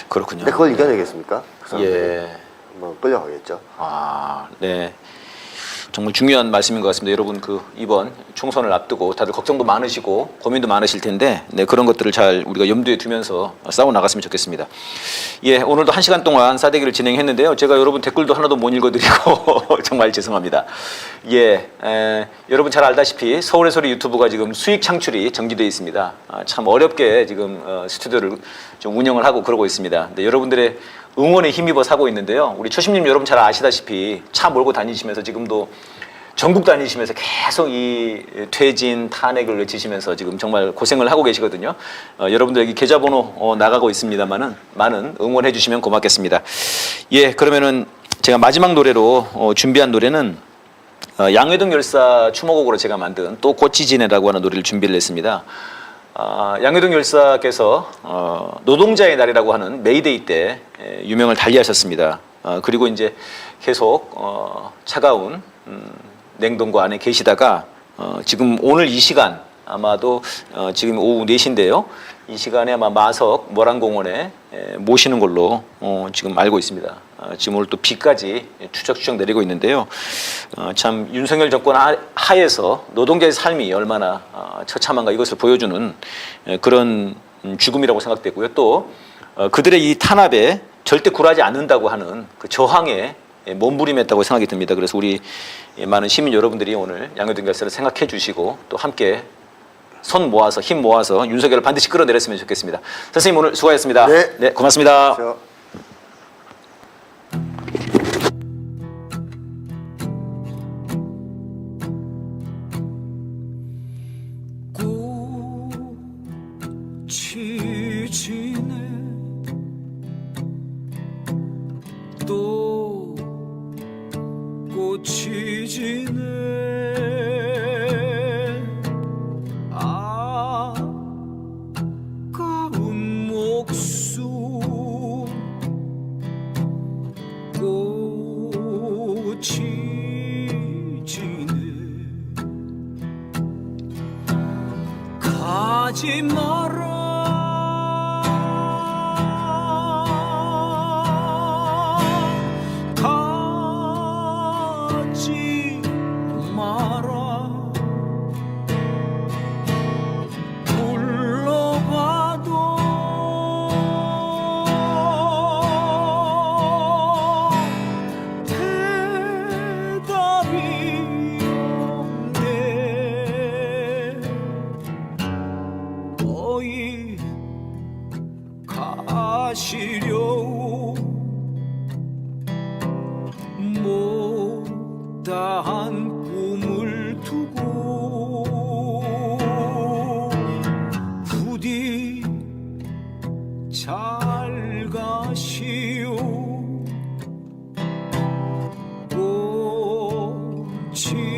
그렇군요. 근데 그걸 이겨내겠습니까? 그 사람들이? 예. 뭐 끌려가겠죠. 네. 정말 중요한 말씀인 것 같습니다. 여러분 그 이번 총선을 앞두고 다들 걱정도 많으시고 고민도 많으실 텐데 네, 그런 것들을 잘 우리가 염두에 두면서 싸워 나갔으면 좋겠습니다. 예, 오늘도 1시간 동안 싸대기를 진행했는데요. 제가 여러분 댓글도 하나도 못 읽어드리고 정말 죄송합니다. 예, 여러분 잘 알다시피 서울의 소리 유튜브가 지금 수익 창출이 정지되어 있습니다. 참 어렵게 지금 스튜디오를 좀 운영을 하고 그러고 있습니다. 근데 여러분들의 응원에 힘입어 사고 있는데요. 우리 초심님 여러분 잘 아시다시피 차 몰고 다니시면서 지금도 전국 다니시면서 계속 이 퇴진, 탄핵을 외치시면서 지금 정말 고생을 하고 계시거든요. 여러분들 여기 계좌번호 나가고 있습니다만은 많은 응원해 주시면 고맙겠습니다. 예, 그러면은 제가 마지막 노래로 준비한 노래는 양회동 열사 추모곡으로 제가 만든 또 꽃이 지네라고 하는 노래를 준비를 했습니다. 양회동 열사께서 노동자의 날이라고 하는 메이데이 때 유명을 달리하셨습니다. 그리고 이제 계속 차가운 냉동고 안에 계시다가 지금 오늘 이 시간 아마도 지금 오후 4시인데요. 이 시간에 아마 마석 모란공원에 모시는 걸로 지금 알고 있습니다. 지금 오늘 또 비까지 추적추적 내리고 있는데요. 참 윤석열 정권 하에서 노동자의 삶이 얼마나 처참한가 이것을 보여주는 그런 죽음이라고 생각되고요. 또 그들의 이 탄압에 절대 굴하지 않는다고 하는 그 저항에 몸부림했다고 생각이 듭니다. 그래서 우리 많은 시민 여러분들이 오늘 양회동 열사를 생각해 주시고 또 함께 손 모아서 힘 모아서 윤석열을 반드시 끌어내렸으면 좋겠습니다. 선생님 오늘 수고하셨습니다. 네, 고맙습니다. 그렇죠. 꽃이 지네 또 꽃이 지네 아까운 목숨 꽃이 지네 가지 마라 가지 마라 불러봐도 대답이 없네 어이 가시려우 못다한 꿈을 두고 부디 잘 가시오 꽃이